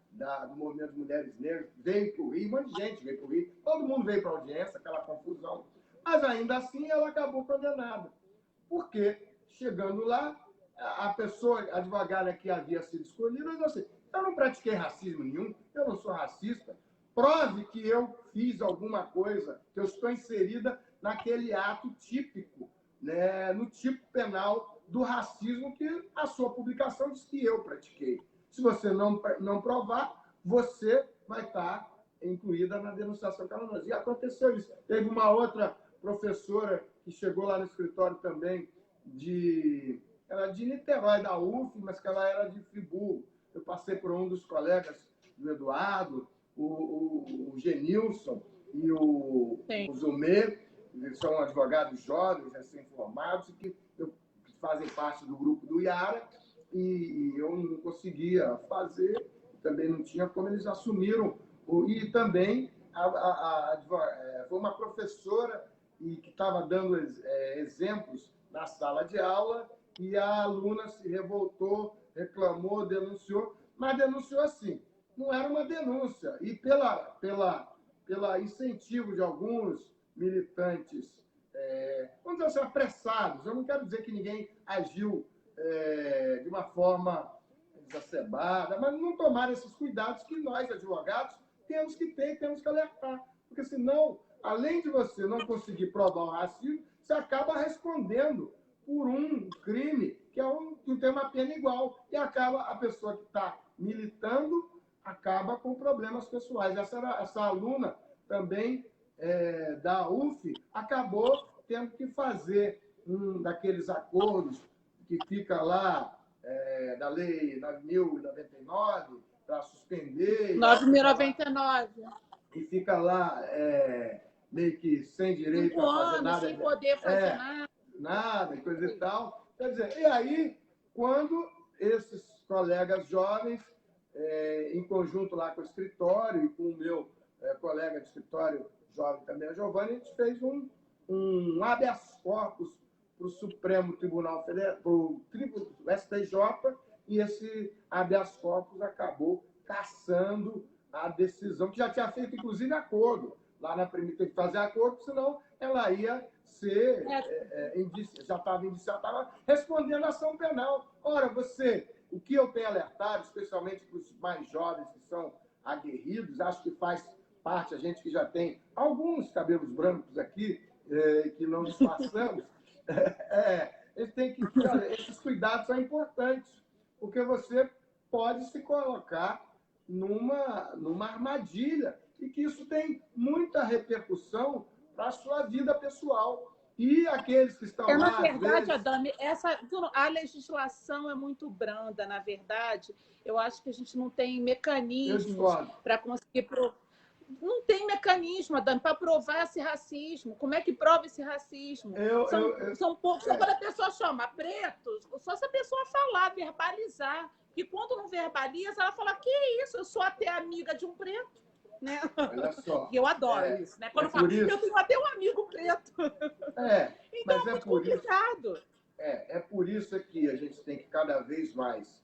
do movimento das mulheres negras, veio para o Rio, um monte de gente veio para o Rio, todo mundo veio para a audiência, aquela confusão. Mas ainda assim ela acabou condenada. Porque, chegando lá, a advogada que havia sido escolhida, disse assim, eu não pratiquei racismo nenhum, eu não sou racista, prove que eu fiz alguma coisa, que eu estou inserida naquele ato típico, né, no tipo penal do racismo que a sua publicação diz que eu pratiquei. Se você não provar, você vai estar incluída na denunciação caluniosa. E aconteceu isso. Teve uma outra professora que chegou lá no escritório também, ela de Niterói, da UF, mas que ela era de Friburgo. Eu passei por um dos colegas do Eduardo, o Genilson e o Zumê, eles são advogados jovens, recém-formados, que fazem parte do grupo do Iara, e eu não conseguia fazer, também não tinha como, eles assumiram. E também foi uma professora que estava dando exemplos na sala de aula, e a aluna se revoltou, reclamou, denunciou, mas denunciou assim, não era uma denúncia. E pela incentivo de alguns militantes, vamos dizer assim, apressados, eu não quero dizer que ninguém agiu de uma forma exacerbada, mas não tomaram esses cuidados que nós, advogados, temos que ter e temos que alertar. Porque senão, além de você não conseguir provar o racismo, você acaba respondendo por um crime que tem uma pena igual. E acaba a pessoa que está militando acaba com problemas pessoais. Essa aluna também da UF acabou tendo que fazer um daqueles acordos que fica lá da lei 9.099 para suspender. 9.099. E fica lá meio que sem direito a fazer nada. Sem poder fazer nada, e coisa e tal. Quer dizer, e aí, quando esses colegas jovens, em conjunto lá com o escritório e com o meu colega de escritório jovem também, a Giovanni, a gente fez um habeas corpus para o Supremo Tribunal Federal, para o STJ, e esse habeas corpus acabou cassando a decisão, que já tinha feito, inclusive, acordo. Lá na primeira, tem que fazer acordo, senão ela ia ser já estava indiciada, estava respondendo a ação penal. Ora, o que eu tenho alertado, especialmente para os mais jovens que são aguerridos, acho que faz parte, a gente que já tem alguns cabelos brancos aqui, que não disfarçamos, eles têm que, esses cuidados são importantes, porque você pode se colocar numa armadilha, e que isso tem muita repercussão para a sua vida pessoal. E aqueles que estão lá... Na verdade, Adame, a legislação é muito branda, na verdade. Eu acho que a gente não tem mecanismos para conseguir... Não tem mecanismo, Adame, para provar esse racismo. Como é que prova esse racismo? São poucos. Só quando a pessoa chama preto, só se a pessoa falar, verbalizar. E quando não verbaliza, ela fala, que isso? Eu sou até amiga de um preto. Né? Olha só. E eu adoro isso, né? Quando eu falo, eu tenho até um amigo preto. Então mas é muito complicado. É por isso que a gente tem que cada vez mais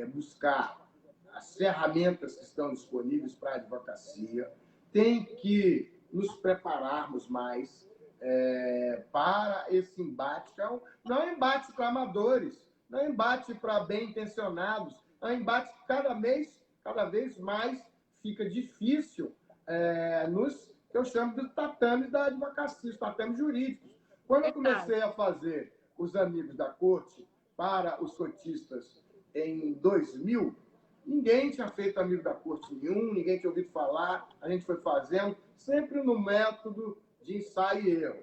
buscar as ferramentas que estão disponíveis para a advocacia, tem que nos prepararmos mais para esse embate. Não é um embate para amadores, não é um embate para bem-intencionados, é um embate que cada vez mais fica difícil que eu chamo de tatames da advocacia, os tatames jurídicos. Quando eu comecei a fazer os amigos da corte para os cotistas em 2000, ninguém tinha feito amigo da corte nenhum, ninguém tinha ouvido falar, a gente foi fazendo, sempre no método de ensaio e erro,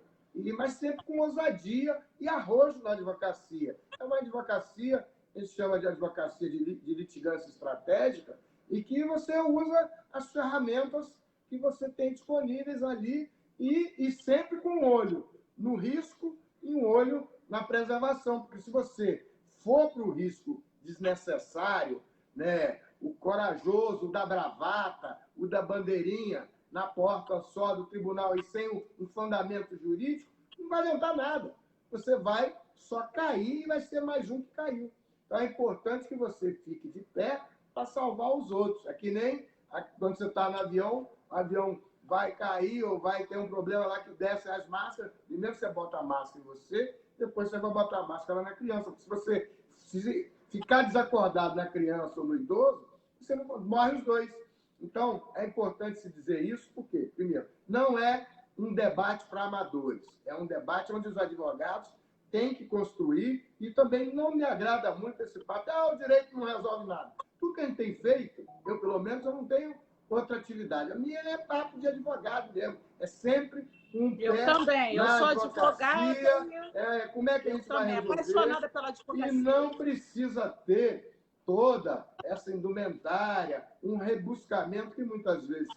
mas sempre com ousadia e arrojo na advocacia. É uma advocacia, a gente chama de advocacia de litigância estratégica, e que você usa as ferramentas que você tem disponíveis ali e sempre com um olho no risco e um olho na preservação. Porque se você for para o risco desnecessário, né, o corajoso, o da bravata, o da bandeirinha, na porta só do tribunal e sem um fundamento jurídico, não vai adiantar nada. Você vai só cair e vai ser mais um que caiu. Então é importante que você fique de pé para salvar os outros. É que nem quando você está no avião, o avião vai cair ou vai ter um problema lá que desce as máscaras. Primeiro você bota a máscara em você, depois você vai botar a máscara na criança. Porque se você ficar desacordado na criança ou no idoso, você não morre os dois. Então, é importante se dizer isso, porque, primeiro, não é um debate para amadores. É um debate onde os advogados têm que construir, e também não me agrada muito esse papo, o direito não resolve nada. Tudo que a gente tem feito, eu, pelo menos, eu não tenho outra atividade. A minha é papo de advogado mesmo. É sempre um pé. Eu também, eu sou advogada. Como é que a gente vai resolver? Apaixonada pela advocacia. E não precisa ter toda essa indumentária, um rebuscamento que muitas vezes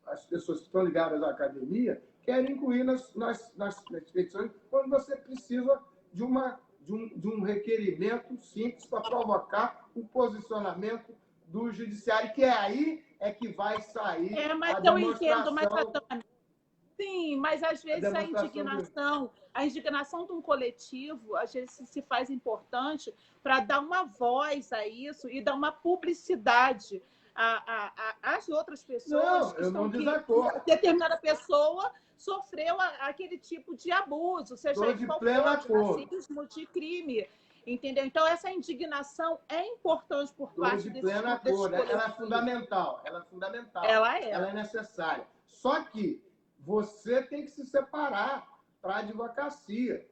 as pessoas que estão ligadas à academia querem incluir nas petições, quando você precisa de um requerimento simples para provocar o posicionamento do judiciário, que aí é que vai sair mas a eu demonstração... entendo, mas sim, mas às vezes a indignação de um coletivo, às vezes se faz importante para dar uma voz a isso e dar uma publicidade. as outras pessoas Não, que eu não estão desacordo. determinada pessoa sofreu aquele tipo de abuso, seja Estou ele de qual pleno for, de acordo. racismo, de crime, entendeu? Então, essa indignação é importante por Estou parte de desses pleno acordo. Ela é fundamental. Ela é fundamental. Ela é. Ela é necessária. Só que você tem que se separar para a advocacia.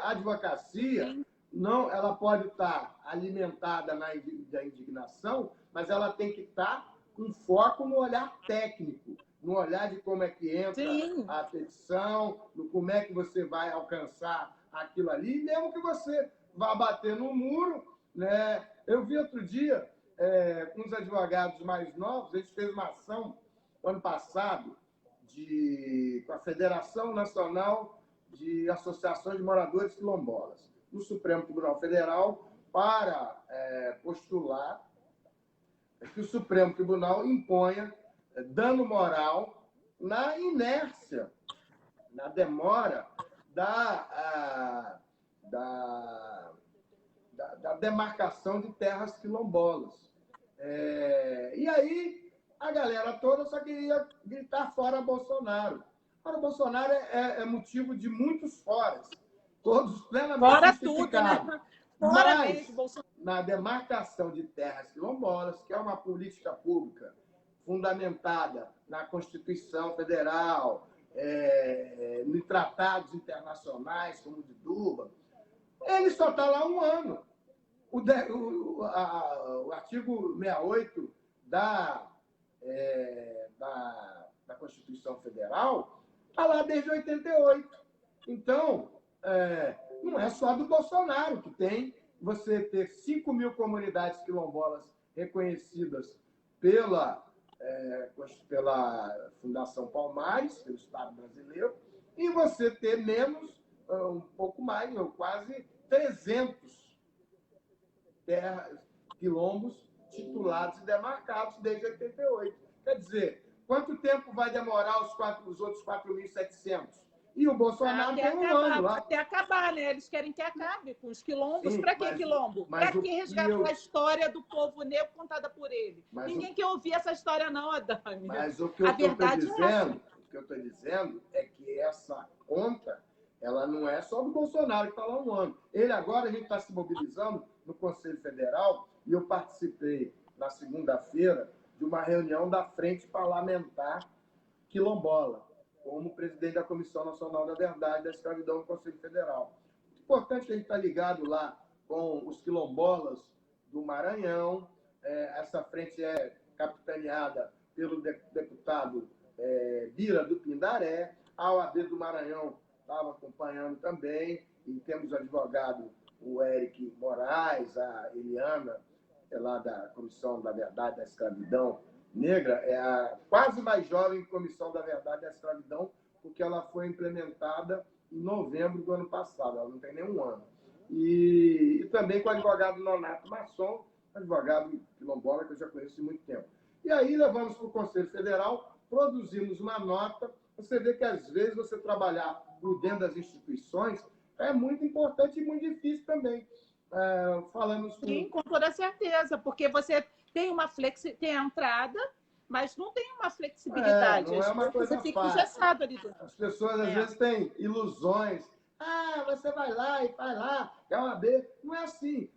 A advocacia, Sim. não, ela pode estar alimentada na indignação, mas ela tem que estar com foco no olhar técnico, no olhar de como é que entra Sim. a petição, no como é que você vai alcançar aquilo ali, mesmo que você vá bater no muro, né? Eu vi outro dia, com os advogados mais novos, a gente fez uma ação ano passado com a Federação Nacional de Associações de Moradores Quilombolas, no Supremo Tribunal Federal, para postular que o Supremo Tribunal imponha dano moral na inércia, na demora da demarcação de terras quilombolas. E aí a galera toda só queria gritar fora Bolsonaro. Fora Bolsonaro é motivo de muitos foras, todos plenamente Fora justificados. tudo, né? Fora Mas, mesmo, Bolsonaro. na demarcação de terras quilombolas, que é uma política pública fundamentada na Constituição Federal, em tratados internacionais, como o de Durban, ele só está lá 1 ano. O artigo 68 da Constituição Federal está lá desde 88. Então, não é só do Bolsonaro que tem você ter 5 mil comunidades quilombolas reconhecidas pela Fundação Palmares, pelo Estado brasileiro, e você ter menos, um pouco mais, ou quase 300 quilombos titulados e demarcados desde 88. Quer dizer, quanto tempo vai demorar os outros 4.700? E o Bolsonaro tem 1 ano lá. Até acabar, né? Eles querem que acabe com os quilombos. Para que quilombo? Para que resgatar a história do povo negro contada por ele? Ninguém quer ouvir essa história, não, Adame. Mas o que eu estou dizendo é que essa conta, ela não é só do Bolsonaro, que está lá 1 ano. Ele agora, a gente está se mobilizando no Conselho Federal, e eu participei na segunda-feira de uma reunião da Frente Parlamentar Quilombola, como presidente da Comissão Nacional da Verdade e da Escravidão no Conselho Federal. Importante que a gente está ligado lá com os quilombolas do Maranhão. Essa frente é capitaneada pelo deputado Bira do Pindaré. A OAB do Maranhão estava acompanhando também, e temos o advogado, o Eric Moraes, a Eliana, lá da Comissão da Verdade e da Escravidão Negra, é a quase mais jovem Comissão da Verdade e da Escravidão, porque ela foi implementada em novembro do ano passado, ela não tem nem 1 ano. E também com o advogado Nonato Masson, advogado quilombola que eu já conheço há muito tempo. E aí levamos para o Conselho Federal, produzimos uma nota. Você vê que, às vezes, você trabalhar por dentro das instituições é muito importante e muito difícil também. Sim, com toda certeza, porque você tem tem a entrada, mas não tem uma flexibilidade. Não é uma coisa você fica fácil. engessado ali dentro. As pessoas, às vezes, têm ilusões. Você vai lá e faz lá, que a OAB... Não é assim.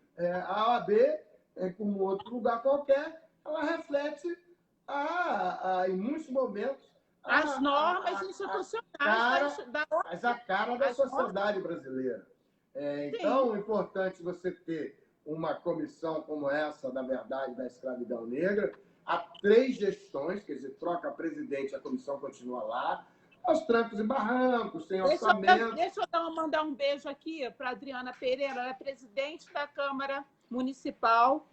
A OAB, como outro lugar qualquer, ela reflete, em muitos momentos, as normas institucionais mas a cara da sociedade brasileira. Então, é importante você ter uma comissão como essa, da verdade, da escravidão negra. Há 3 gestões, quer dizer, troca a presidente, a comissão continua lá, aos trancos e barrancos, sem orçamento. Deixa eu mandar um beijo aqui para a Adriana Pereira, ela é presidente da Câmara Municipal,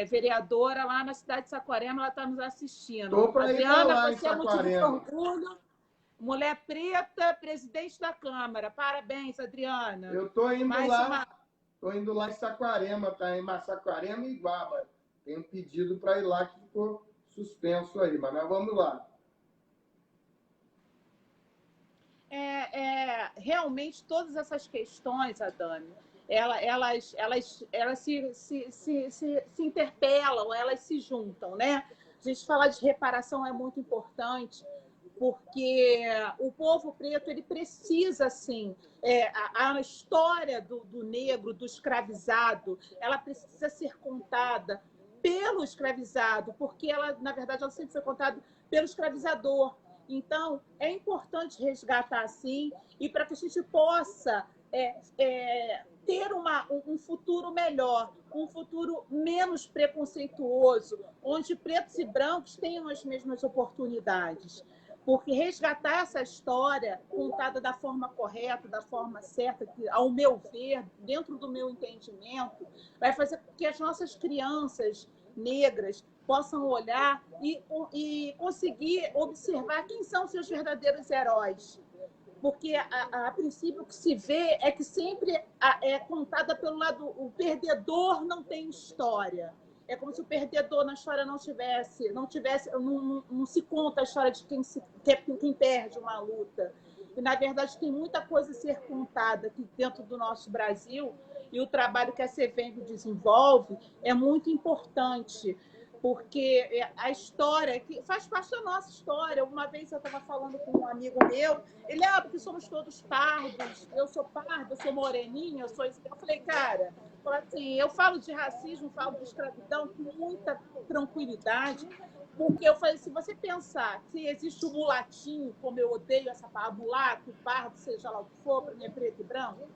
vereadora lá na cidade de Saquarema, ela está nos assistindo. Estou para ir lá em você é motivo de Saquarema. orgulho. Mulher preta, presidente da Câmara. Parabéns, Adriana. Eu estou indo lá. Estou indo lá em Saquarema, tá? Em Saquarema e Iguaba. Tem um pedido para ir lá que ficou suspenso aí, mas nós vamos lá. realmente todas essas questões, Adame, elas se interpelam, elas se juntam, né? A gente falar de reparação é muito importante, porque o povo preto ele precisa, sim, a história do negro, do escravizado, ela precisa ser contada pelo escravizado, porque ela, na verdade, ela sempre foi contada pelo escravizador. Então, é importante resgatar assim, e para que a gente possa ter um futuro melhor, um futuro menos preconceituoso, onde pretos e brancos tenham as mesmas oportunidades. Porque resgatar essa história contada da forma correta, da forma certa, que, ao meu ver, dentro do meu entendimento, vai fazer com que as nossas crianças negras possam olhar e conseguir observar quem são seus verdadeiros heróis. Porque, a princípio, o que se vê é que sempre é contada pelo lado... O perdedor não tem história. É como se o perdedor na história não se conta a história de quem perde uma luta. E, na verdade, tem muita coisa a ser contada aqui dentro do nosso Brasil, e o trabalho que a CVM desenvolve é muito importante, porque a história que faz parte da nossa história. Uma vez eu estava falando com um amigo meu, ele, porque somos todos pardos, eu sou pardo, eu sou moreninha, eu sou isso. Eu falei, cara, assim, eu falo de racismo, falo de escravidão com muita tranquilidade, porque eu falei, se você pensar que existe o mulatinho, como eu odeio essa palavra, mulato, pardo, seja lá o que for, para mim é preto e branco,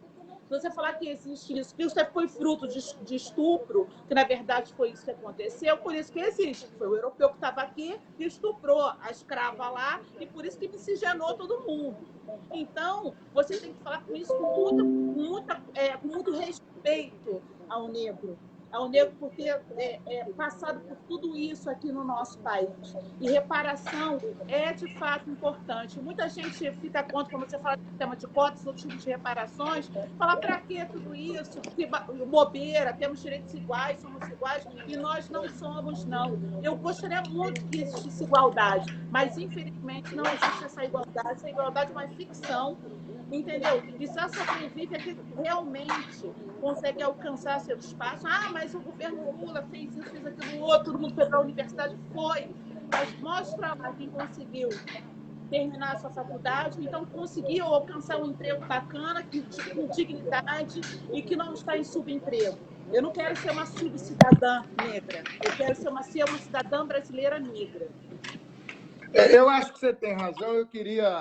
se você falar que existe isso, que isso foi fruto de estupro, que na verdade foi isso que aconteceu, por isso que existe. Foi o europeu que estava aqui que estuprou a escrava lá e por isso que miscigenou todo mundo. Então, você tem que falar com isso com muito respeito ao negro por ter passado por tudo isso aqui no nosso país. E reparação é, de fato, importante. Muita gente fica contra, como você fala, do sistema de cotas, outros tipos de reparações, fala, para que tudo isso? Que bobeira, temos direitos iguais, somos iguais, e nós não somos, não. Eu gostaria muito que existisse igualdade, mas, infelizmente, não existe essa igualdade. Essa igualdade é uma ficção, entendeu? E só sobrevive aquele que realmente consegue alcançar seu espaço. Mas o governo Lula fez isso, fez aquilo outro, todo mundo foi para a universidade. Foi. Mas mostra lá quem conseguiu terminar a sua faculdade, então conseguiu alcançar um emprego bacana, com dignidade e que não está em subemprego. Eu não quero ser uma subcidadã negra, eu quero ser uma cidadã brasileira negra. Eu acho que você tem razão. Eu queria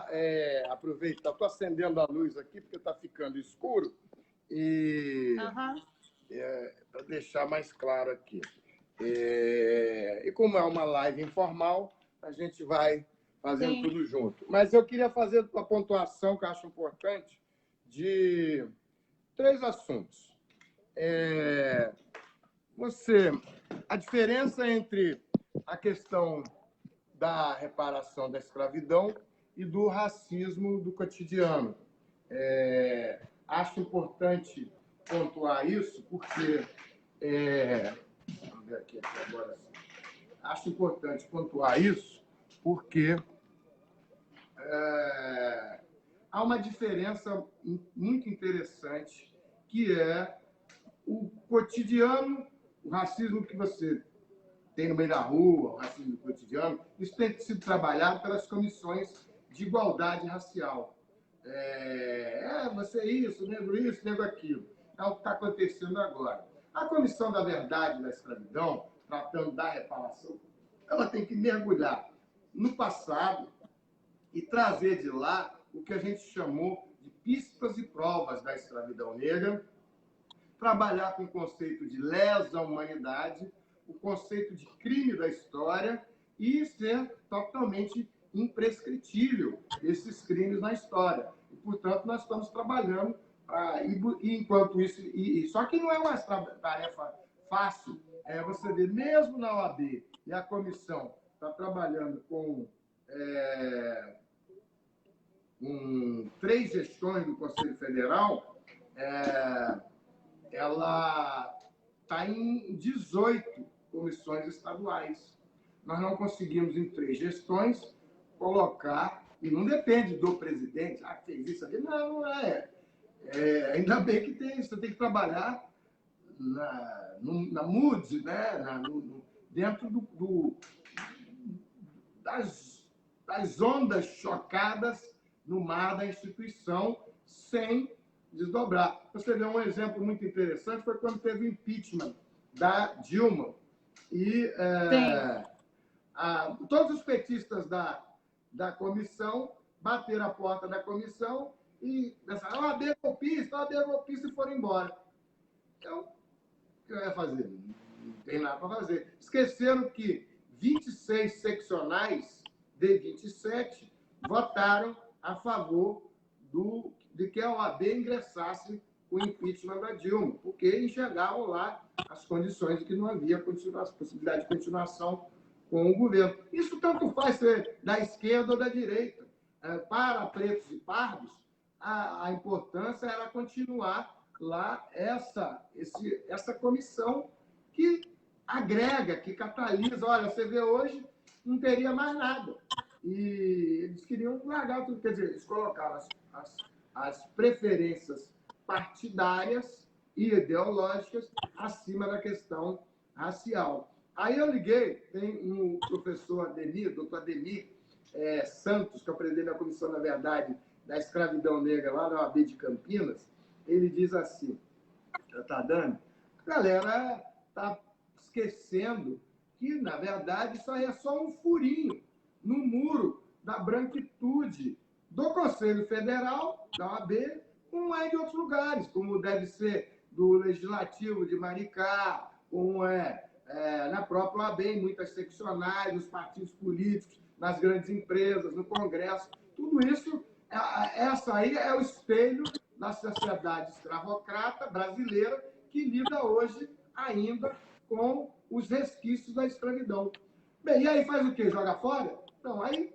aproveitar, estou acendendo a luz aqui porque está ficando escuro, e para deixar mais claro aqui. E como é uma live informal, a gente vai fazendo tudo junto. Mas eu queria fazer uma pontuação que eu acho importante de 3 assuntos. A diferença entre a questão da reparação da escravidão e do racismo do cotidiano. Acho importante pontuar isso, porque... vamos ver aqui agora. Acho importante pontuar isso, porque há uma diferença muito interessante, que é o cotidiano, o racismo que você tem no meio da rua, o racismo cotidiano. Isso tem sido trabalhado pelas comissões de igualdade racial. Você é isso, negro aquilo. É o que está acontecendo agora. A Comissão da Verdade e da Escravidão, tratando da reparação, ela tem que mergulhar no passado e trazer de lá o que a gente chamou de pistas e provas da escravidão negra, trabalhar com o conceito de lesa humanidade, o conceito de crime da história, e ser totalmente imprescritível esses crimes na história. E, portanto, nós estamos trabalhando e enquanto isso... Só que não é uma tarefa fácil. Você vê, mesmo na OAB, e a comissão está trabalhando com 3 gestões do Conselho Federal, ela está em 18 comissões estaduais. Nós não conseguimos, em 3 gestões, colocar E não depende do presidente, fez isso ali. Não, não é. Ainda bem que tem isso, você tem que trabalhar na mood, né? Dentro das ondas chocadas no mar da instituição, sem desdobrar. Você vê um exemplo muito interessante, foi quando teve o impeachment da Dilma. E todos os petistas da comissão bateram a porta da comissão e pensaram, OAB golpista, e foram embora. Então, o que eu ia fazer? Não tem nada para fazer. Esqueceram que 26 seccionais de 27 votaram a favor de que a OAB ingressasse o impeachment da Dilma, porque enxergavam lá as condições de que não havia possibilidade de continuação com o governo. Isso tanto faz ser da esquerda ou da direita. Para pretos e pardos, a importância era continuar lá essa comissão que agrega, que catalisa. Olha, você vê hoje, não teria mais nada. E eles queriam largar tudo. Quer dizer, eles colocaram as preferências partidárias e ideológicas acima da questão racial. Aí eu liguei, tem um professor Ademir, doutor Ademir Santos, que eu aprendi na Comissão, na verdade, da Escravidão Negra, lá na OAB de Campinas. Ele diz assim, Dani, a galera está esquecendo que, na verdade, isso aí é só um furinho no muro da branquitude do Conselho Federal, da OAB, como é de outros lugares, como deve ser do Legislativo de Maricá, como na própria OAB, em muitas seccionais, nos partidos políticos, nas grandes empresas, no Congresso. Tudo isso, essa aí é o espelho da sociedade escravocrata brasileira que lida hoje ainda com os resquícios da escravidão. Bem, e aí faz o quê? Joga fora? Então, aí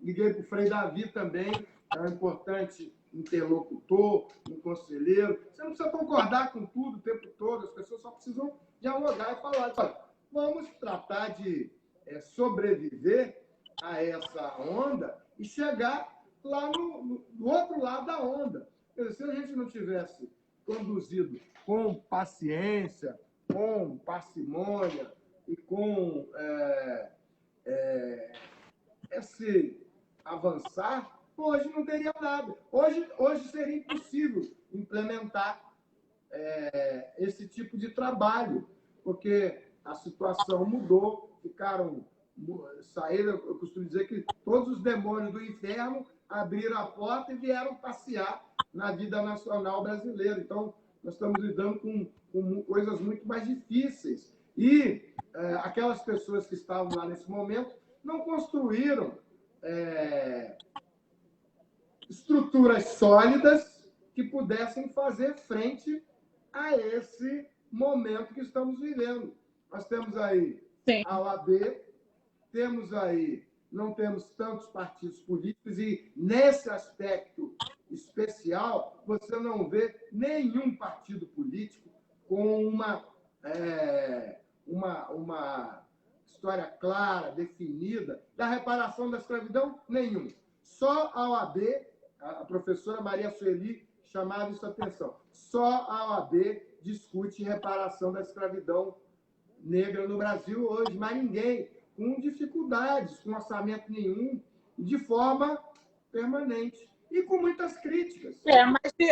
liguei para o Frei Davi também, é um importante interlocutor, um conselheiro. Você não precisa concordar com tudo o tempo todo, as pessoas só precisam dialogar e falar, olha, vamos tratar de sobreviver a essa onda e chegar lá no outro lado da onda. Quer dizer, se a gente não tivesse conduzido com paciência, com parcimônia e com esse avançar, hoje não teria nada. Hoje seria impossível implementar esse tipo de trabalho, porque a situação mudou, saíram, eu costumo dizer que todos os demônios do inferno abriram a porta e vieram passear na vida nacional brasileira. Então, nós estamos lidando com coisas muito mais difíceis. E aquelas pessoas que estavam lá nesse momento não construíram estruturas sólidas que pudessem fazer frente a esse momento que estamos vivendo. Nós temos aí a OAB, não temos tantos partidos políticos e, nesse aspecto especial, você não vê nenhum partido político com uma história clara, definida, da reparação da escravidão, nenhum. Só a OAB, a professora Maria Sueli chamava isso a atenção, só a OAB discute reparação da escravidão negra no Brasil hoje, mas ninguém, com dificuldades, com orçamento nenhum, de forma permanente. E com muitas críticas.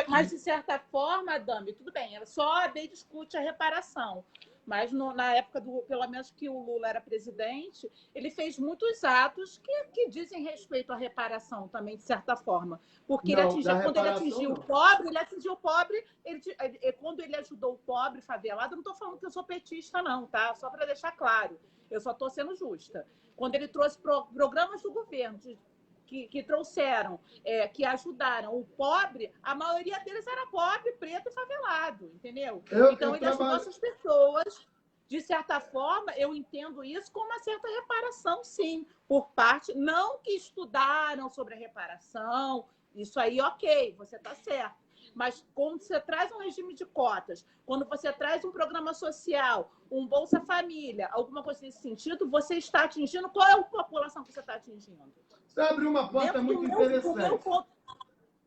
Mas de certa forma, Dami, tudo bem, só a OAB discute a reparação. Mas na época, pelo menos que o Lula era presidente, ele fez muitos atos que dizem respeito à reparação também, de certa forma. Porque quando ele atingiu o pobre, quando ele ajudou o pobre favelado, eu não estou falando que eu sou petista, não, tá? Só para deixar claro. Eu só estou sendo justa. Quando ele trouxe programas do governo que trouxeram, que ajudaram o pobre, a maioria deles era pobre, preto e favelado, entendeu? Então, ele ajudou essas pessoas. De certa forma, eu entendo isso como uma certa reparação, sim, por parte, não que estudaram sobre a reparação, isso aí, ok, você está certo. Mas quando você traz um regime de cotas, quando você traz um programa social, um Bolsa Família, alguma coisa nesse sentido, você está atingindo... Qual é a população que você está atingindo? Você abriu uma porta muito interessante.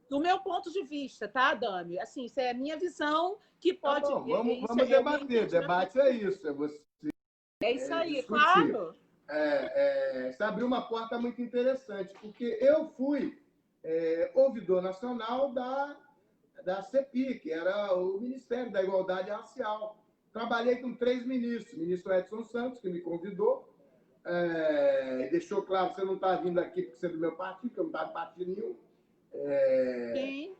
Do meu ponto de vista, tá, Dami? Assim, isso é a minha visão que pode... Tá bom, vamos debater. Debate é isso, é você isso aí, discutir. claro. Você abriu uma porta muito interessante, porque eu fui ouvidor nacional da CEPI, que era o Ministério da Igualdade Racial. Trabalhei com 3 ministros. O ministro Edson Santos, que me convidou, deixou claro que você não está vindo aqui porque você é do meu partido, que eu não estava de partido nenhum. Sim.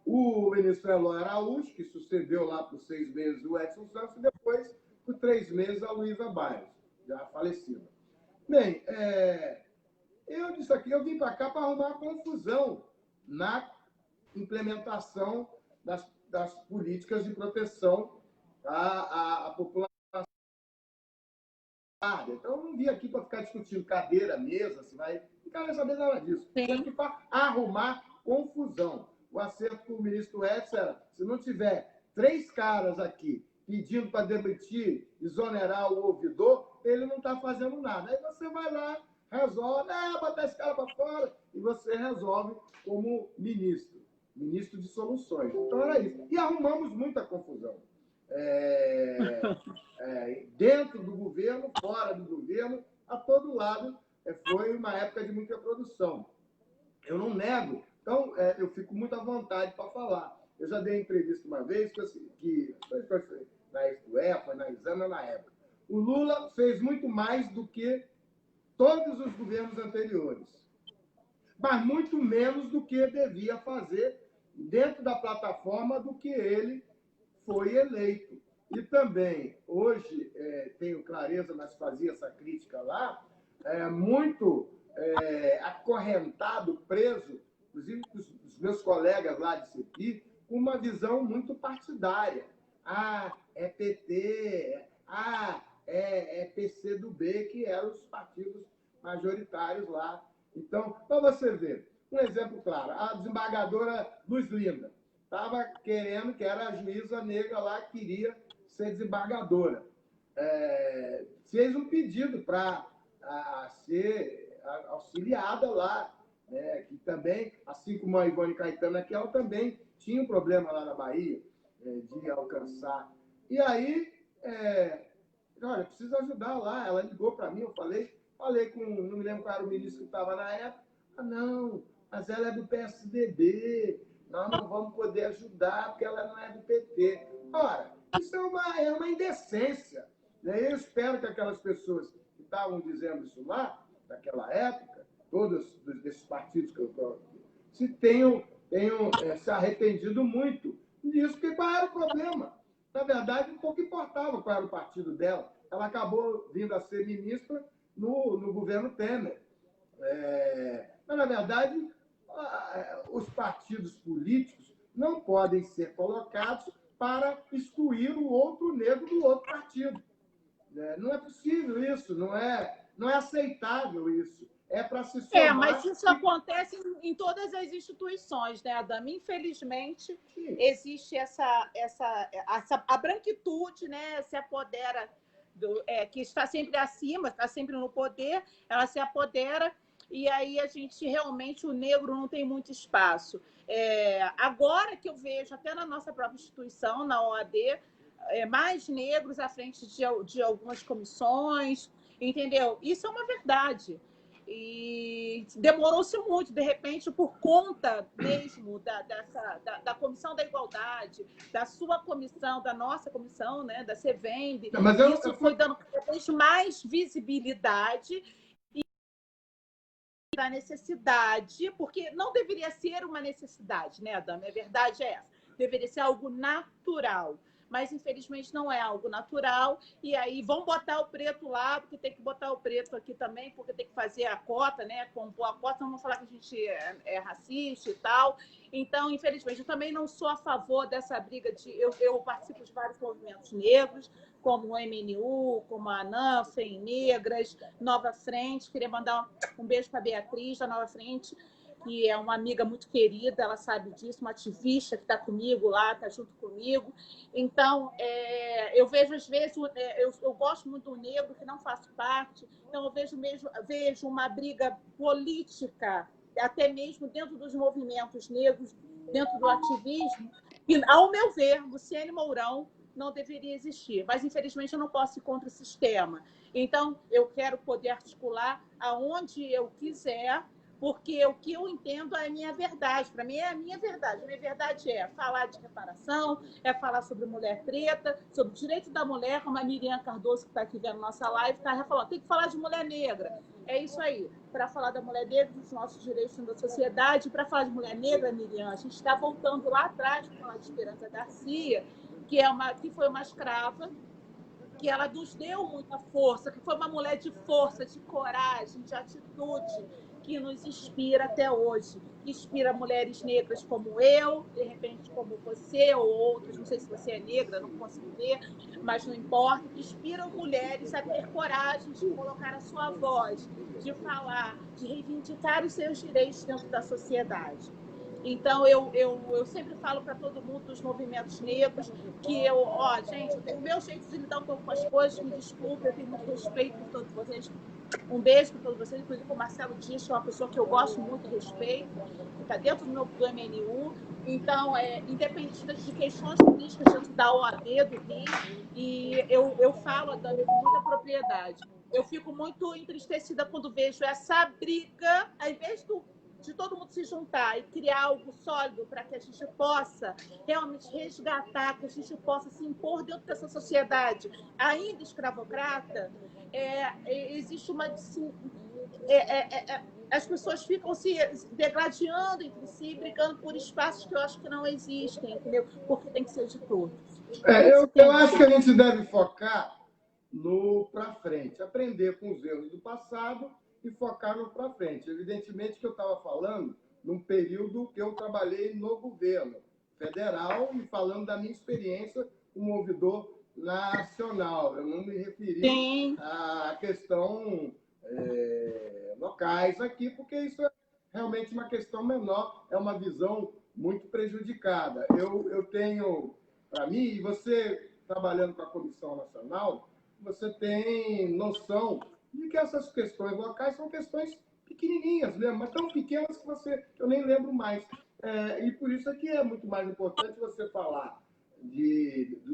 O ministro Eloy Araújo, que sucedeu lá por 6 meses o Edson Santos, e depois, por 3 meses, a Luísa Bairros, já falecida. Bem, eu disse aqui, eu vim para cá para arrumar confusão na implementação das políticas de proteção à população. Então, eu não vim aqui para ficar discutindo cadeira, mesa, se vai... Não quero saber nada disso. Vim aqui para arrumar confusão. O acerto com o ministro Edson era, se não tiver 3 caras aqui pedindo para demitir, exonerar o ouvidor, ele não está fazendo nada. Aí você vai lá, resolve, botar esse cara para fora, e você resolve como ministro de soluções. Então, era isso. E arrumamos muita confusão. Dentro do governo, fora do governo, a todo lado, foi uma época de muita produção. Eu não nego, então eu fico muito à vontade para falar. Eu já dei entrevista uma vez, que na EFA, na Exame, na época. O Lula fez muito mais do que todos os governos anteriores, mas muito menos do que devia fazer dentro da plataforma do que ele foi eleito. E também, hoje, tenho clareza, mas fazia essa crítica lá, muito acorrentado, preso, inclusive os meus colegas lá de CEPI, com uma visão muito partidária. É PT, é PCdoB, que eram os partidos majoritários lá. Então, para você ver, um exemplo claro, a desembargadora Luz Linda estava querendo, que era a juíza negra lá, queria ser desembargadora. Fez um pedido para ser auxiliada lá, que também, assim como a Ivone Caetano aqui, ela também tinha um problema lá na Bahia de alcançar. E aí, olha, precisa ajudar lá. Ela ligou para mim, eu falei com, não me lembro qual era o ministro que estava na época. Não, mas ela é do PSDB, nós não vamos poder ajudar porque ela não é do PT. Ora, isso é uma indecência. Né? Eu espero que aquelas pessoas que estavam dizendo isso lá, naquela época, todos esses partidos que eu estou aqui, tenham se arrependido muito disso, porque qual era o problema? Na verdade, um pouco importava qual era o partido dela. Ela acabou vindo a ser ministra no governo Temer. Mas, na verdade, os partidos políticos não podem ser colocados para excluir o outro negro do outro partido. Não é possível isso, não é aceitável isso. É para se somar... mas isso acontece em todas as instituições, né, Adama? Infelizmente, sim, existe a branquitude, né, se apodera, que está sempre acima, está sempre no poder, ela se apodera, e aí a gente realmente, o negro não tem muito espaço. Agora que eu vejo, até na nossa própria instituição, na OAD, mais negros à frente de algumas comissões, entendeu? Isso é uma verdade. E demorou-se muito, de repente, por conta mesmo da Comissão da Igualdade, da sua comissão, da nossa comissão, né, da CEVEND, isso foi dando cada vez mais visibilidade e da necessidade, porque não deveria ser uma necessidade, né, Adama? A verdade é essa. Deveria ser algo natural. Mas, infelizmente, não é algo natural. E aí vão botar o preto lá, porque tem que botar o preto aqui também, porque tem que fazer a cota, né? Compor a cota, não vamos falar que a gente é racista e tal. Então, infelizmente, eu também não sou a favor dessa briga de... Eu participo de vários movimentos negros, como o MNU, como a ANAM, FEM Negras, Nova Frente. Queria mandar um beijo para a Beatriz, da Nova Frente. que é uma amiga muito querida, ela sabe disso, uma ativista que está comigo lá, está junto comigo. Então, eu vejo, às vezes, eu gosto muito do negro, que não faço parte, então eu vejo uma briga política, até mesmo dentro dos movimentos negros, dentro do ativismo, que, ao meu ver, Luciane Mourão não deveria existir. Mas, infelizmente, eu não posso ir contra o sistema. Então, eu quero poder articular aonde eu quiser, porque o que eu entendo é a minha verdade. Para mim, é a minha verdade. A minha verdade é falar de reparação, é falar sobre mulher preta, sobre o direito da mulher, como a Miriam Cardoso, que está aqui vendo nossa live, está falando. Tem que falar de mulher negra. É isso aí. Para falar da mulher negra, dos nossos direitos da sociedade, para falar de mulher negra, Miriam, a gente está voltando lá atrás para falar de Esperança Garcia, que foi uma escrava, que ela nos deu muita força, que foi uma mulher de força, de coragem, de atitude, que nos inspira até hoje. Inspira mulheres negras como eu, de repente como você ou outras, não sei se você é negra, não consigo ver, mas não importa. Inspiram mulheres a ter coragem de colocar a sua voz, de falar, de reivindicar os seus direitos dentro da sociedade. Então, eu sempre falo para todo mundo dos movimentos negros que gente, o meu jeito de lidar um pouco com as coisas, me desculpe, eu tenho muito respeito por todos vocês. Um beijo para todos vocês, inclusive o Marcelo Dias, que é uma pessoa que eu gosto muito e respeito, que está dentro do MNU. Então, independente de questões políticas dentro da OAB do Rio, e eu falo, Dani, com muita propriedade. Eu fico muito entristecida quando vejo essa briga, ao invés de todo mundo se juntar e criar algo sólido para que a gente possa realmente resgatar, que a gente possa se impor dentro dessa sociedade ainda escravocrata, existe uma... as pessoas ficam se degladiando entre si, brigando por espaços que eu acho que não existem, entendeu? Porque tem que ser de todos. Eu acho que a gente deve focar no para frente, aprender com os erros do passado e focar no para frente. Evidentemente que eu estava falando num período que eu trabalhei no governo federal e falando da minha experiência como ouvidor nacional. Eu não me referi à questão locais aqui, porque isso é realmente uma questão menor, é uma visão muito prejudicada. Eu tenho, para mim, e você trabalhando com a Comissão Nacional, você tem noção de que essas questões locais são questões pequenininhas mesmo, mas tão pequenas que eu nem lembro mais. E por isso é que é muito mais importante você falar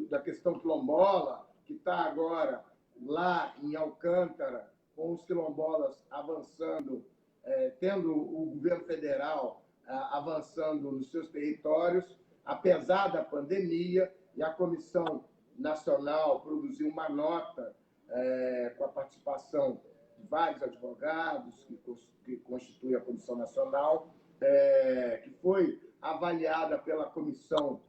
da questão quilombola, que está agora lá em Alcântara, com os quilombolas avançando, tendo o governo federal avançando nos seus territórios, apesar da pandemia, e a Comissão Nacional produziu uma nota com a participação de vários advogados que constituem a Comissão Nacional, que foi avaliada pela Comissão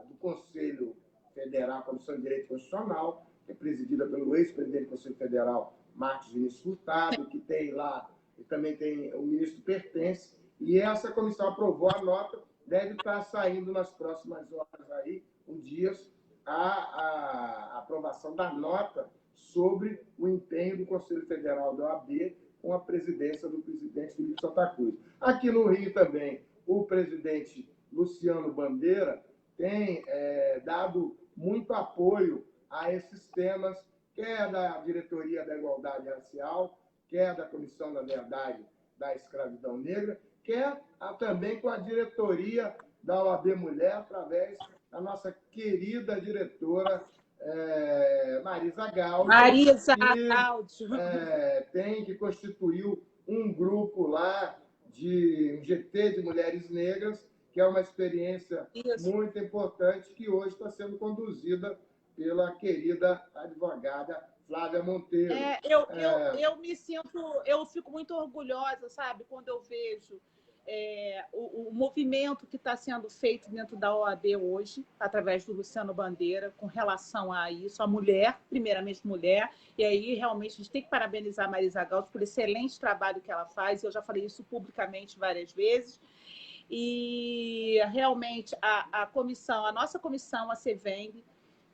do Conselho Federal, Comissão de Direito Constitucional, que é presidida pelo ex-presidente do Conselho Federal, Marcos Vinícius Furtado, que tem lá, e também tem o ministro Pertence, e essa comissão aprovou a nota, deve estar saindo nas próximas horas aí, dias, a aprovação da nota sobre o empenho do Conselho Federal da OAB com a presidência do presidente Felipe Santa Cruz. Aqui no Rio também, o presidente Luciano Bandeira tem dado muito apoio a esses temas, quer da Diretoria da Igualdade Racial, quer da Comissão da Verdade da Escravidão Negra, quer também com a diretoria da OAB Mulher, através da nossa querida diretora Marisa Gaudio, que constituiu um grupo lá, um GT de Mulheres Negras, que é uma experiência muito importante, que hoje está sendo conduzida pela querida advogada Flávia Monteiro. Eu fico muito orgulhosa, sabe, quando eu vejo o movimento que está sendo feito dentro da OAB hoje, através do Luciano Bandeira, com relação a isso, a mulher, primeiramente mulher, e aí realmente a gente tem que parabenizar a Marisa Gaudio pelo excelente trabalho que ela faz, eu já falei isso publicamente várias vezes, e realmente a nossa comissão, a CVENG,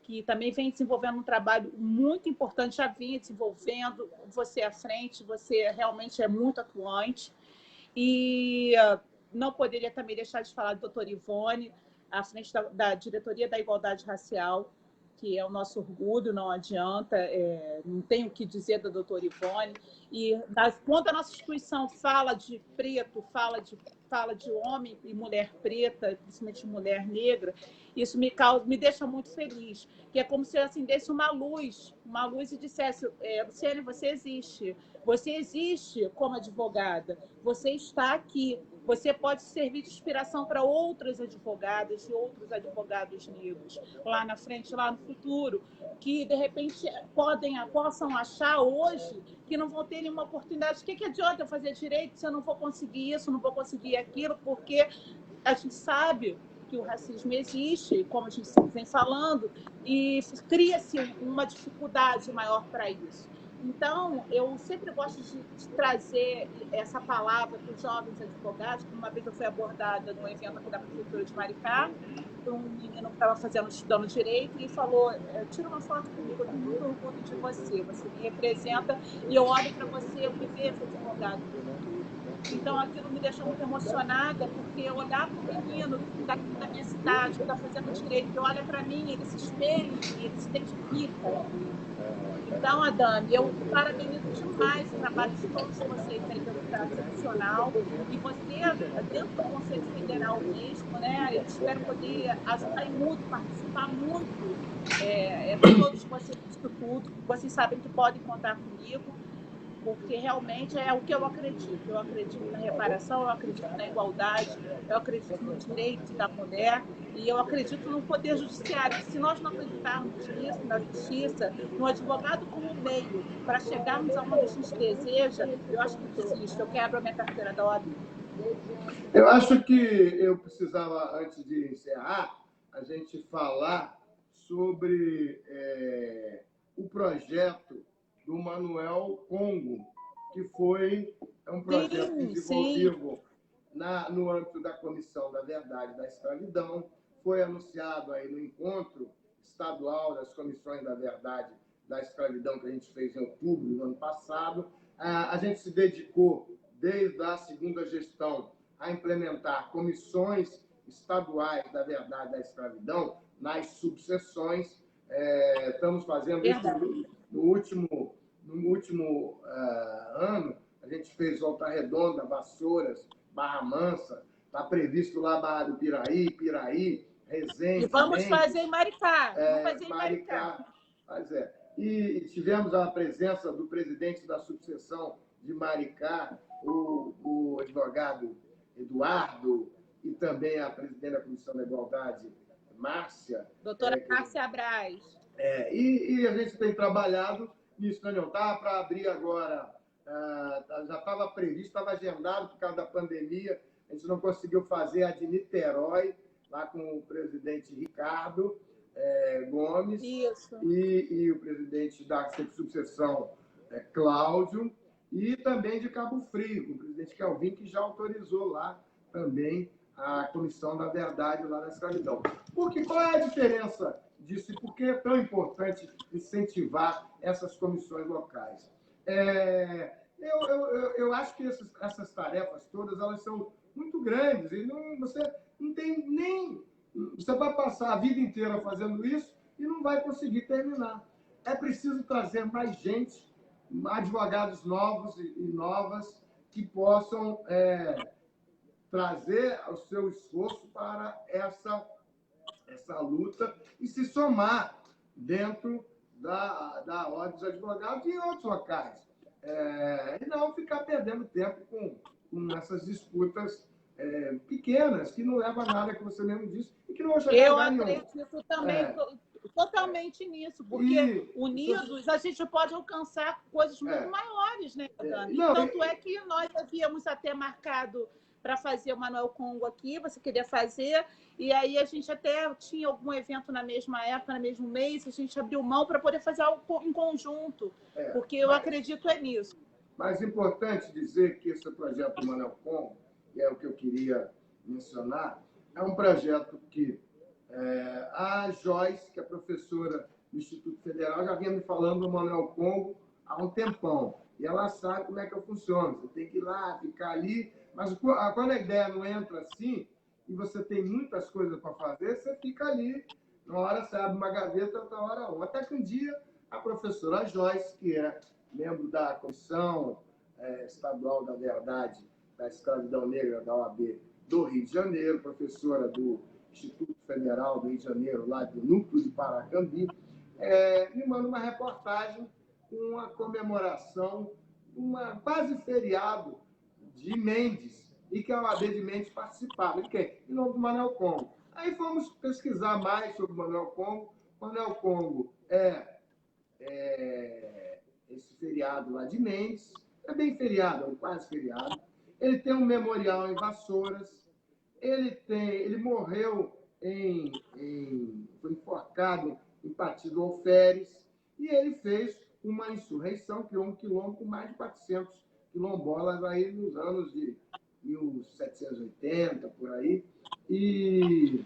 que também vem desenvolvendo um trabalho muito importante, já vinha desenvolvendo, você à frente, você realmente é muito atuante. E não poderia também deixar de falar do doutor Ivone, à frente da Diretoria da Igualdade Racial, que é o nosso orgulho, não adianta, não tenho o que dizer da doutora Ivone. E quando a nossa instituição fala de preto, fala de homem e mulher preta, principalmente mulher negra, isso me deixa muito feliz, que é como se acendesse uma luz e dissesse, Luciane, você existe como advogada, você está aqui, você pode servir de inspiração para outras advogadas e outros advogados negros lá na frente, lá no futuro, que de repente possam achar hoje que não vão ter nenhuma oportunidade. O que adianta eu fazer direito se eu não vou conseguir isso, não vou conseguir aquilo, porque a gente sabe que o racismo existe, como a gente vem falando, e cria-se uma dificuldade maior para isso. Então, eu sempre gosto de trazer essa palavra para os jovens advogados. Uma vez eu fui abordada num evento aqui da Prefeitura de Maricá, por um menino que estava estudando direito, e falou, tira uma foto comigo, eu tenho muito orgulho de você, você me representa, e eu olho para você, eu me vejo advogado do futuro. Então, aquilo me deixou muito emocionada, porque eu olhar para o menino daqui da minha cidade, que está fazendo direito, que olha para mim, ele se espelha, ele se identifica. Então, Adame, eu parabenizo demais o trabalho de todos vocês aí pelo Prazo Nacional, e você, dentro do Conselho Federal mesmo, né? Eu espero poder ajudar muito, participar muito de todos vocês disso tudo. Vocês sabem que podem contar comigo, porque realmente é o que eu acredito. Eu acredito na reparação, eu acredito na igualdade, eu acredito no direito da mulher e eu acredito no poder judiciário. Se nós não acreditarmos nisso, na justiça, no advogado como meio para chegarmos aonde a gente deseja, eu acho que desisto, eu quebro a minha carteira da OAB. Eu acho que eu precisava, antes de encerrar, a gente falar sobre o projeto do Manuel Congo, que foi um projeto desenvolvido no âmbito da Comissão da Verdade e da Escravidão, foi anunciado aí no encontro estadual das Comissões da Verdade e da Escravidão que a gente fez em outubro do ano passado. A gente se dedicou, desde a segunda gestão, a implementar comissões estaduais da Verdade e da Escravidão nas subseções. Estamos fazendo isso no último ano. A gente fez Volta Redonda, Vassouras, Barra Mansa, está previsto lá Barra do Piraí, Resende. E vamos fazer em Maricá. E tivemos a presença do presidente da subseção de Maricá, o advogado Eduardo, e também a presidente da Comissão da Igualdade, Márcia. Doutora Márcia Braz. E a gente tem trabalhado nisso, não está para abrir agora, já estava previsto, estava agendado por causa da pandemia, a gente não conseguiu fazer a de Niterói, lá com o presidente Ricardo Gomes. Isso. E o presidente da subseção Cláudio, e também de Cabo Frio, com o presidente Kelvin, que já autorizou lá também a Comissão da Verdade lá na Escravidão. Porque qual é a diferença disso e por que é tão importante incentivar essas comissões locais? Eu acho que essas tarefas todas elas são muito grandes e você não tem nem... Você vai passar a vida inteira fazendo isso e não vai conseguir terminar. É preciso trazer mais gente, advogados novos e novas, que possam trazer o seu esforço para essa luta e se somar dentro da Ordem dos Advogados e em outros locais. E não ficar perdendo tempo com essas disputas pequenas, que não levam a nada, que você mesmo disse, e que não vão chegar a lugar nenhum. Eu acredito também totalmente nisso, porque unidos a gente pode alcançar coisas muito maiores, né, Dani? Tanto é que nós havíamos até marcado para fazer o Manuel Congo aqui, você queria fazer, e aí a gente até tinha algum evento na mesma época, no mesmo mês, a gente abriu mão para poder fazer algo em conjunto, porque eu acredito nisso. Mas é importante dizer que esse projeto do Manuel Congo, que é o que eu queria mencionar, é um projeto que a Joyce, que é professora do Instituto Federal, já vinha me falando do Manuel Congo há um tempão. e ela sabe como é que eu funciono. Você tem que ir lá, ficar ali, mas quando a ideia não entra assim, e você tem muitas coisas para fazer, você fica ali. Uma hora você abre uma gaveta, outra hora outra. Até que um dia a professora Joyce, que é membro da Comissão Estadual da Verdade da Escravidão Negra da OAB do Rio de Janeiro, professora do Instituto Federal do Rio de Janeiro, lá do Núcleo de Paracambi, me manda uma reportagem com uma comemoração, quase feriado de Mendes, e que a OAB de Mendes participava. De quem? Em nome do Manuel Congo. Aí fomos pesquisar mais sobre o Manuel Congo. Manuel Congo esse feriado lá de Mendes, é bem feriado, é um quase feriado. Ele tem um memorial em Vassouras, ele morreu foi enforcado em Partido do Alferes, e ele fez uma insurreição, criou um quilombo com mais de 400 quilombolas aí nos anos de 1780, por aí. E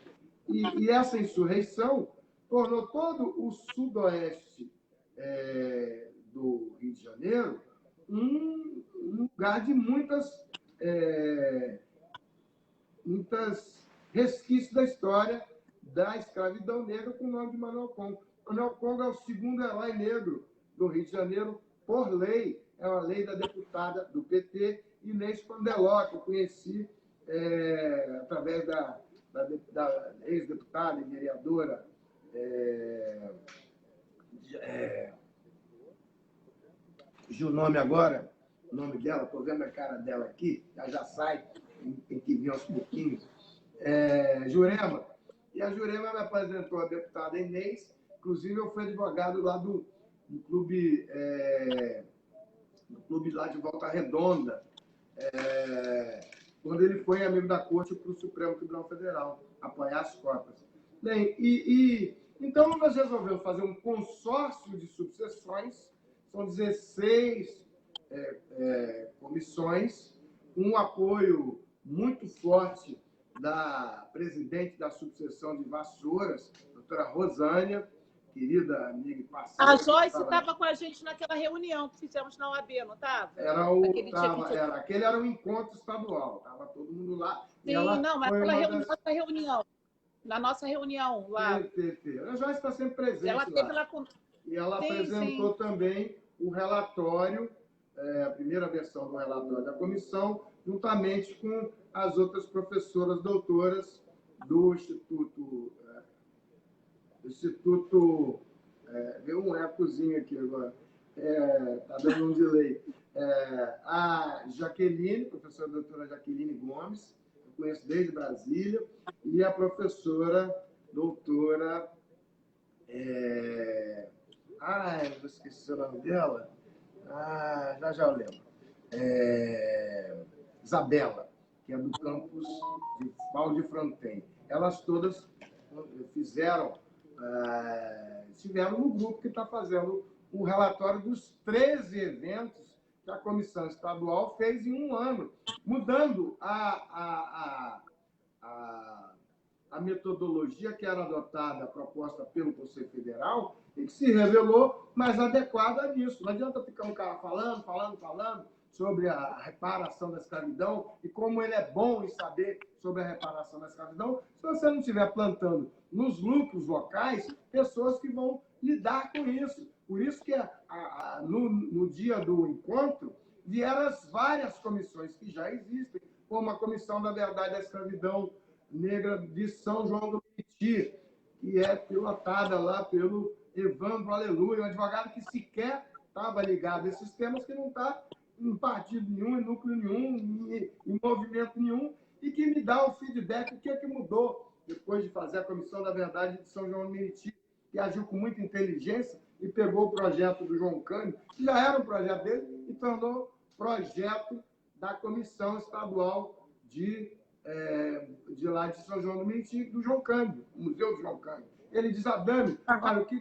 essa insurreição tornou todo o sudoeste do Rio de Janeiro um lugar de muitas resquícios da história da escravidão negra com o nome de Manuel Congo. Manuel Congo é o segundo herói negro do Rio de Janeiro, por lei. É uma lei da deputada do PT, Inês Pandeló, que eu conheci através da ex-deputada e vereadora o nome agora, o nome dela, estou vendo a cara dela aqui, ela já sai, tem que vir aos pouquinhos, Jurema. E a Jurema me apresentou a deputada Inês, inclusive eu fui advogado lá do clube lá de Volta Redonda, quando ele foi amigo da Corte para o Supremo Tribunal Federal, apoiar as cotas. Bem, então nós resolvemos fazer um consórcio de subseções, são 16 comissões, um apoio muito forte da presidente da subseção de Vassouras, doutora Rosânia, querida amiga e parceira. A Joyce estava com a gente naquela reunião que fizemos na OAB, não estava? Aquele era um encontro estadual, estava todo mundo lá. Sim, não, mas nossa reunião. Na nossa reunião lá. A Joyce está sempre presente ela teve lá com... E ela apresentou também o relatório, a primeira versão do relatório da comissão, juntamente com as outras professoras doutoras do Instituto. Deu um ecozinho aqui agora. Está dando um delay. A Jaqueline, professora doutora Jaqueline Gomes, eu conheço desde Brasília, e a professora doutora... eu esqueci o nome dela. Já eu lembro. Isabela, que é do campus de Paulo de Fronten. Elas todas estiveram no grupo que está fazendo o relatório dos 13 eventos que a Comissão Estadual fez em um ano, mudando a metodologia que era adotada, proposta pelo Conselho Federal, e que se revelou mais adequada nisso. Não adianta ficar um cara falando sobre a reparação da escravidão e como ele é bom em saber sobre a reparação da escravidão, se você não estiver plantando nos núcleos locais pessoas que vão lidar com isso. Por isso que no dia do encontro vieram as várias comissões que já existem, como a Comissão da Verdade da Escravidão Negra de São João do Meriti, que é pilotada lá pelo Evandro Aleluia, um advogado que sequer estava ligado a esses temas, que não está em partido nenhum, em núcleo nenhum, em movimento nenhum, e que me dá o feedback, o que é que mudou depois de fazer a Comissão da Verdade de São João do Meriti, que agiu com muita inteligência e pegou o projeto do João Cândido, que já era um projeto dele, e tornou projeto da Comissão Estadual lá de São João do Meriti, do João Cândido, o Museu do João Cândido. Ele diz, Dami, olha, o que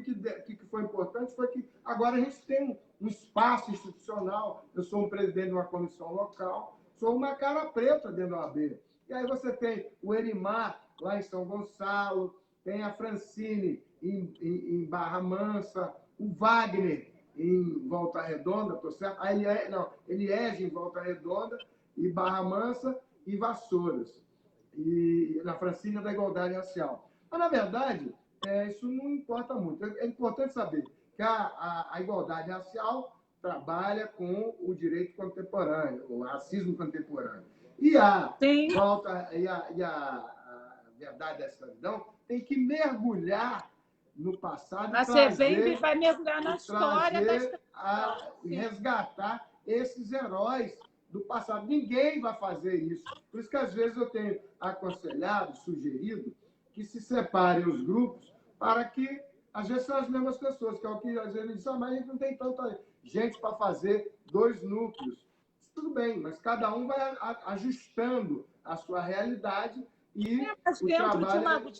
foi importante foi que agora a gente tem um espaço institucional, eu sou um presidente de uma comissão local, sou uma cara preta dentro da OAB. E aí você tem o Erimar, lá em São Gonçalo, tem a Francine em Barra Mansa, o Wagner em Volta Redonda, tô certo? Eliege em Volta Redonda, e Barra Mansa e Vassouras, e na Francinha da Igualdade Racial. Mas, na verdade, isso não importa muito. É importante saber que a igualdade racial trabalha com o direito contemporâneo, o racismo contemporâneo. E a verdade da escravidão tem que mergulhar no passado e trazer, vai mergulhar na história da escravidão. E resgatar esses heróis do passado. Ninguém vai fazer isso. Por isso que, às vezes, eu tenho aconselhado, sugerido, que se separem os grupos para que, às vezes, são as mesmas pessoas, que é o que, às vezes, diz, mas a gente não tem tanta gente para fazer 2 núcleos. Tudo bem, mas cada um vai ajustando a sua realidade e mas dentro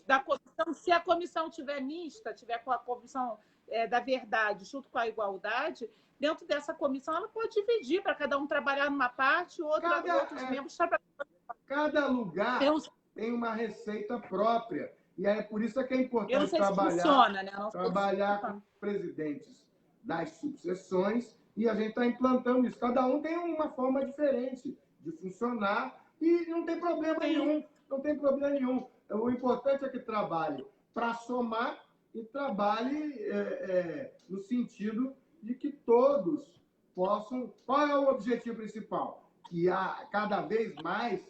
da comissão, se a comissão tiver mista, tiver com a comissão da verdade junto com a igualdade, dentro dessa comissão ela pode dividir para cada um trabalhar numa parte, outros membros trabalham. Cada lugar tem uma receita própria. E é por isso que é importante trabalhar com presidentes das subseções, e a gente está implantando isso. Cada um tem uma forma diferente de funcionar e não tem problema nenhum. Não tem problema nenhum. O importante é que trabalhe para somar e trabalhe no sentido de que todos possam... Qual é o objetivo principal? Que cada vez mais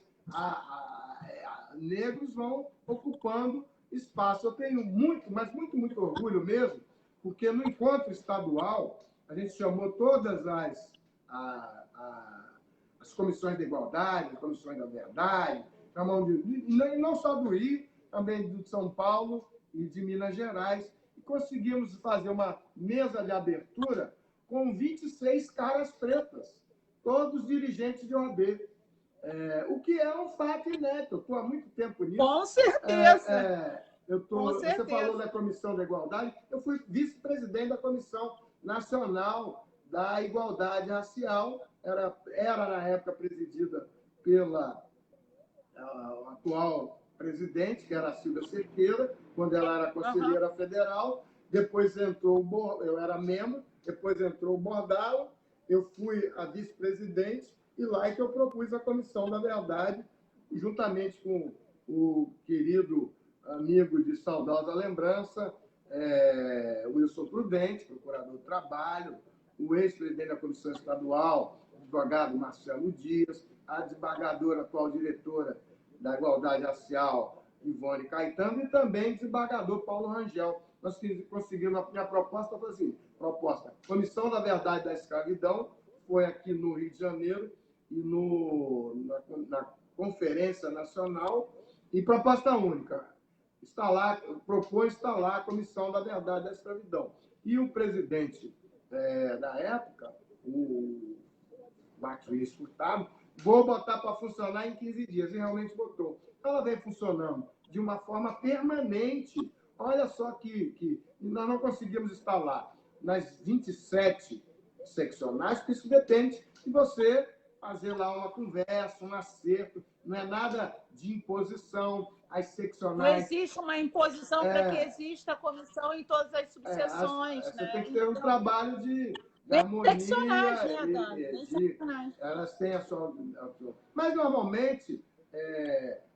negros vão ocupando espaço. Eu tenho muito, mas muito, muito orgulho mesmo, porque no encontro estadual a gente chamou todas as comissões de igualdade, as comissões da verdade, não só do Rio, também de São Paulo e de Minas Gerais, e conseguimos fazer uma mesa de abertura com 26 caras pretas, todos dirigentes de OAB. O que é um fato inédito. Eu estou há muito tempo nisso. Com certeza. Você falou da Comissão da Igualdade. Eu fui vice-presidente da Comissão Nacional da Igualdade Racial. Era na época, presidida pela atual presidente, que era a Silvia Cerqueira, quando ela era conselheira federal. Depois eu era membro, depois entrou o Bordalo, eu fui a vice-presidente, e lá é que eu propus a Comissão da Verdade, juntamente com o querido amigo de saudosa lembrança, Wilson Prudente, procurador do trabalho, o ex-presidente da Comissão Estadual, o advogado Marcelo Dias, a desembargadora, atual diretora da Igualdade Racial, Ivone Caetano, e também o desembargador Paulo Rangel. Nós conseguimos, a minha proposta foi assim, Comissão da Verdade da Escravidão, foi aqui no Rio de Janeiro, e na Conferência Nacional, e proposta única, propôs instalar a Comissão da Verdade da Escravidão. E o presidente da época, o Marcos Vinícius Furtado, vou botar para funcionar em 15 dias, e realmente botou. Ela vem funcionando de uma forma permanente. Olha só que nós não conseguimos instalar nas 27 seccionais, porque isso depende de você fazer lá uma conversa, um acerto, não é nada de imposição. As seccionais... Não existe uma imposição para que exista a comissão em todas as subseções. Você tem que ter um trabalho de harmonia. Elas têm a sua... Mas, normalmente,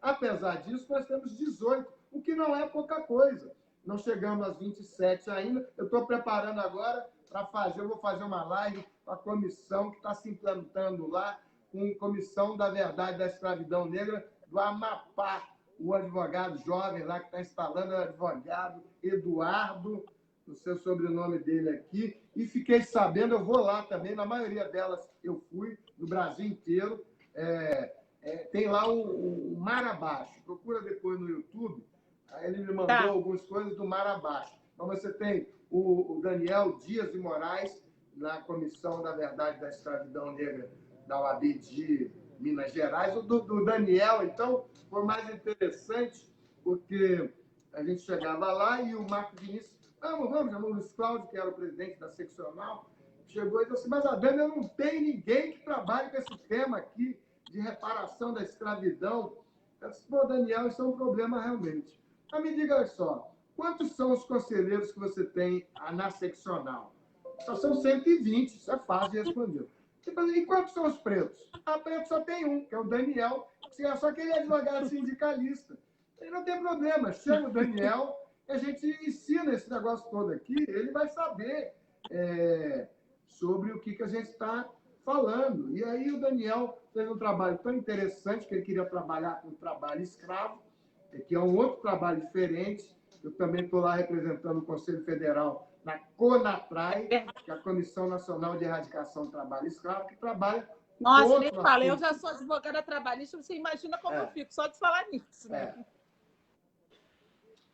apesar disso, nós temos 18, o que não é pouca coisa. Não chegamos às 27 ainda. Eu estou preparando agora eu vou fazer uma live com a comissão que está se implantando lá, com a Comissão da Verdade da Escravidão Negra do Amapá. O advogado jovem lá que está instalando é o advogado Eduardo, não sei o sobrenome dele aqui, e fiquei sabendo, eu vou lá também, na maioria delas eu fui, no Brasil inteiro, tem lá o Mar Abaixo, procura depois no YouTube, aí ele me mandou algumas coisas do Mar Abaixo. Então você tem o Daniel Dias de Moraes, na Comissão da Verdade da Escravidão Negra da OAB de Minas Gerais. O do Daniel, então, foi mais interessante, porque a gente chegava lá e o Marcos Vinícius, vamos, chamou o Luiz Cláudio, que era o presidente da seccional, chegou e disse assim, mas Adame, eu não tenho ninguém que trabalhe com esse tema aqui de reparação da escravidão. Eu disse, Daniel, isso é um problema realmente. Mas me diga só, quantos são os conselheiros que você tem na seccional? Só são 120, isso é fácil de responder. E quantos são os pretos? Preto só tem um, que é o Daniel, só que ele é advogado sindicalista. Ele não tem problema, chama o Daniel, e a gente ensina esse negócio todo aqui, ele vai saber sobre o que a gente está falando. E aí o Daniel fez um trabalho tão interessante que ele queria trabalhar com trabalho escravo, que é um outro trabalho diferente. Eu também estou lá representando o Conselho Federal na CONATRAI, que é a Comissão Nacional de Erradicação do Trabalho Escravo, que trabalha com Nossa, nem outro fala, eu assunto. já sou advogada trabalhista, você imagina como eu fico, só de falar nisso, né?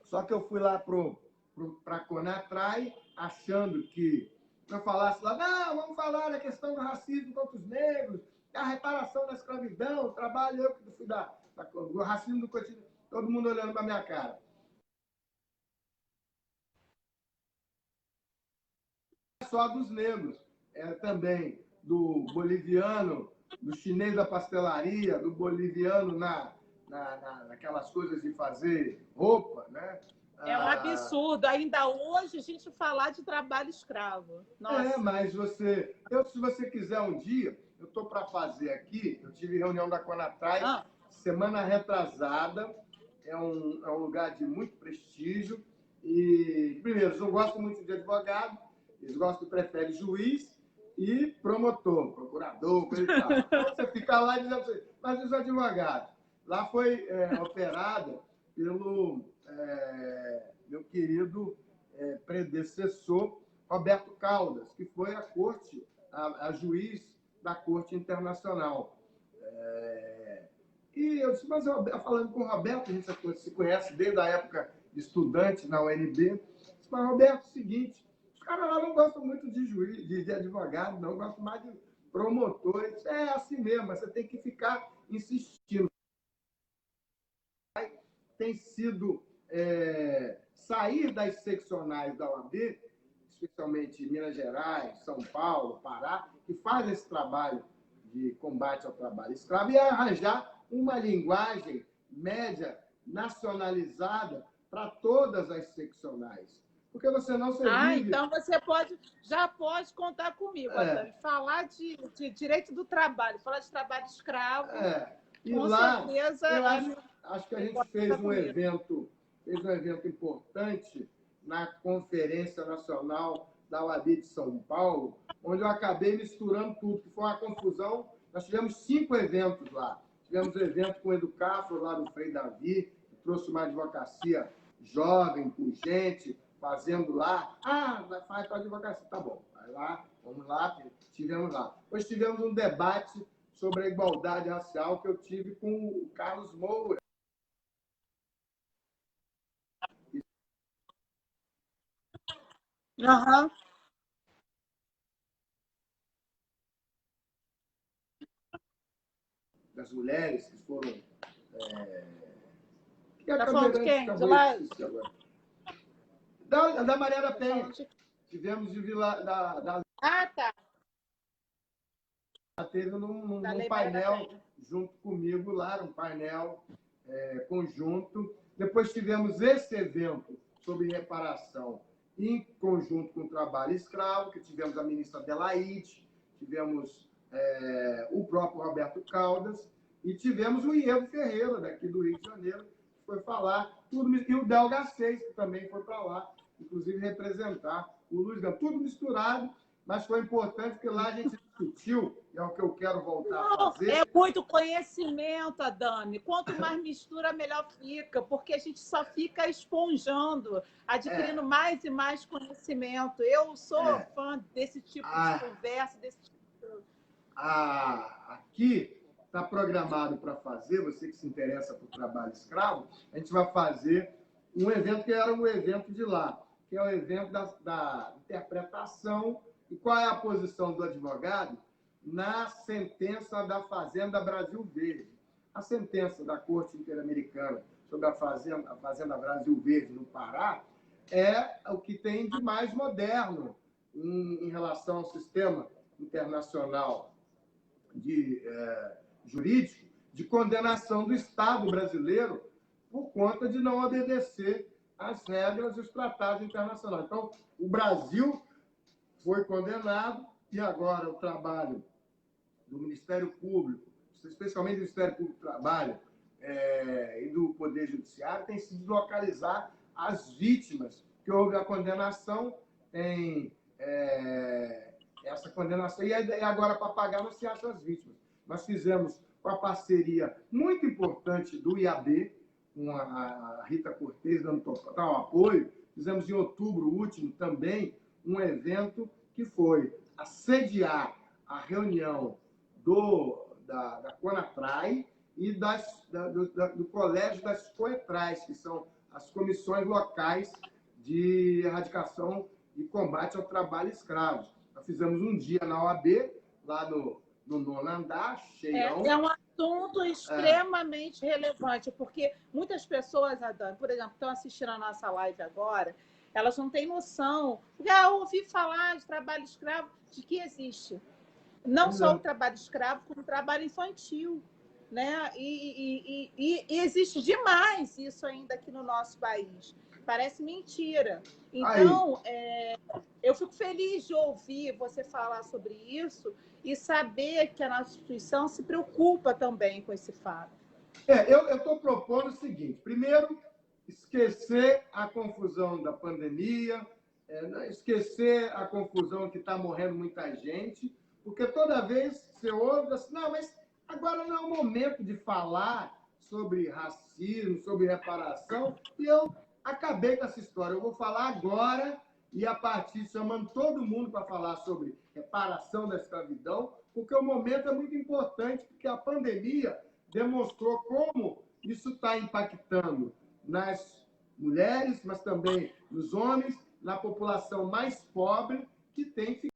Só que eu fui lá para a CONATRAI, achando que eu falasse lá, não, vamos falar da questão do racismo contra os negros, da reparação da escravidão, o trabalho, eu que fui do racismo do cotidiano, todo mundo olhando para minha cara. Só dos negros, também do boliviano, do chinês da pastelaria, do boliviano naquelas coisas de fazer roupa, né? É um absurdo. Ainda hoje a gente falar de trabalho escravo. Nossa. Mas se você quiser um dia, eu estou para fazer aqui, eu tive reunião da CONATRAI semana retrasada, é um lugar de muito prestígio, e, primeiro, eles não gostam muito de advogado, eles preferem juiz e promotor, procurador, coisa e tal. Então, você fica lá dizendo assim, mas os advogados. Lá foi operada pelo meu querido predecessor, Roberto Caldas, que foi a juiz da Corte Internacional. E eu disse, mas falando com o Roberto, a gente se conhece desde a época de estudante na UNB, disse, mas Roberto, é o seguinte, os caras lá não gostam muito de juiz, de advogado, não, gostam mais de promotores. É assim mesmo, mas você tem que ficar insistindo. Tem sido sair das seccionais da OAB, especialmente Minas Gerais, São Paulo, Pará, que faz esse trabalho de combate ao trabalho escravo, e arranjar uma linguagem média nacionalizada para todas as seccionais. Porque você não se vive... Então você já pode contar comigo, falar de direito do trabalho, falar de trabalho escravo, e com lá, certeza... Eu acho que a gente fez um evento importante na Conferência Nacional da OAB de São Paulo, onde eu acabei misturando tudo, que foi uma confusão. Nós tivemos 5 eventos lá. Tivemos um evento com o Educafro, lá do Frei Davi, que trouxe uma advocacia jovem, pungente, fazendo lá. Faz para advocacia. Tá bom, vai lá, vamos lá, tivemos lá. Depois tivemos um debate sobre a igualdade racial que eu tive com o Carlos Moura. Das mulheres que foram... Tá falando de quem? De lá? Da Maria da Penha. Tivemos de da tá. Ela teve num painel junto comigo lá, um painel conjunto. Depois tivemos esse evento sobre reparação em conjunto com o trabalho escravo, que tivemos a ministra Adelaide, tivemos o próprio Roberto Caldas, e tivemos o Iego Ferreira, daqui do Rio de Janeiro, que foi falar, e o Delga 6, que também foi para lá, inclusive representar o Luiz Gama. Tudo misturado, mas foi importante, porque lá a gente discutiu, e é o que eu quero voltar a fazer. É muito conhecimento, Adame. Quanto mais mistura, melhor fica, porque a gente só fica esponjando, adquirindo mais e mais conhecimento. Eu sou fã desse tipo de conversa, desse tipo de... Aqui está programado para fazer, você que se interessa por trabalho escravo, a gente vai fazer um evento que era um evento de lá, que é o evento da interpretação e qual é a posição do advogado na sentença da Fazenda Brasil Verde. A sentença da Corte Interamericana sobre a Fazenda Brasil Verde no Pará é o que tem de mais moderno em relação ao sistema internacional jurídico de condenação do Estado brasileiro por conta de não obedecer às regras e os tratados internacionais. Então, o Brasil foi condenado, e agora o trabalho do Ministério Público, especialmente do Ministério Público do Trabalho e do Poder Judiciário, tem sido localizar as vítimas, que houve a condenação em essa condenação, e agora para pagar não se acham as vítimas. Nós fizemos uma parceria muito importante do IAB, com a Rita Cortez dando total apoio. Fizemos em outubro último também um evento que foi assediar a reunião da Conatrai e do Colégio das Coetrais, que são as comissões locais de erradicação e combate ao trabalho escravo. Nós fizemos um dia na OAB, lá no nono andar, cheião. É um assunto extremamente relevante, porque muitas pessoas, Adão, por exemplo, estão assistindo a nossa live agora, elas não têm noção. Ouvi falar de trabalho escravo, de que existe. Não só o trabalho escravo, como o trabalho infantil. Né? E existe demais isso ainda aqui no nosso país. Parece mentira. Então, eu fico feliz de ouvir você falar sobre isso e saber que a nossa instituição se preocupa também com esse fato. Eu estou propondo o seguinte: primeiro, esquecer a confusão da pandemia, esquecer a confusão que está morrendo muita gente, porque toda vez você ouve assim, não, mas agora não é o momento de falar sobre racismo, sobre reparação, e eu acabei com essa história. Eu vou falar agora e, a partir, chamando todo mundo para falar sobre reparação da escravidão, porque o momento é muito importante, porque a pandemia demonstrou como isso está impactando nas mulheres, mas também nos homens, na população mais pobre, que tem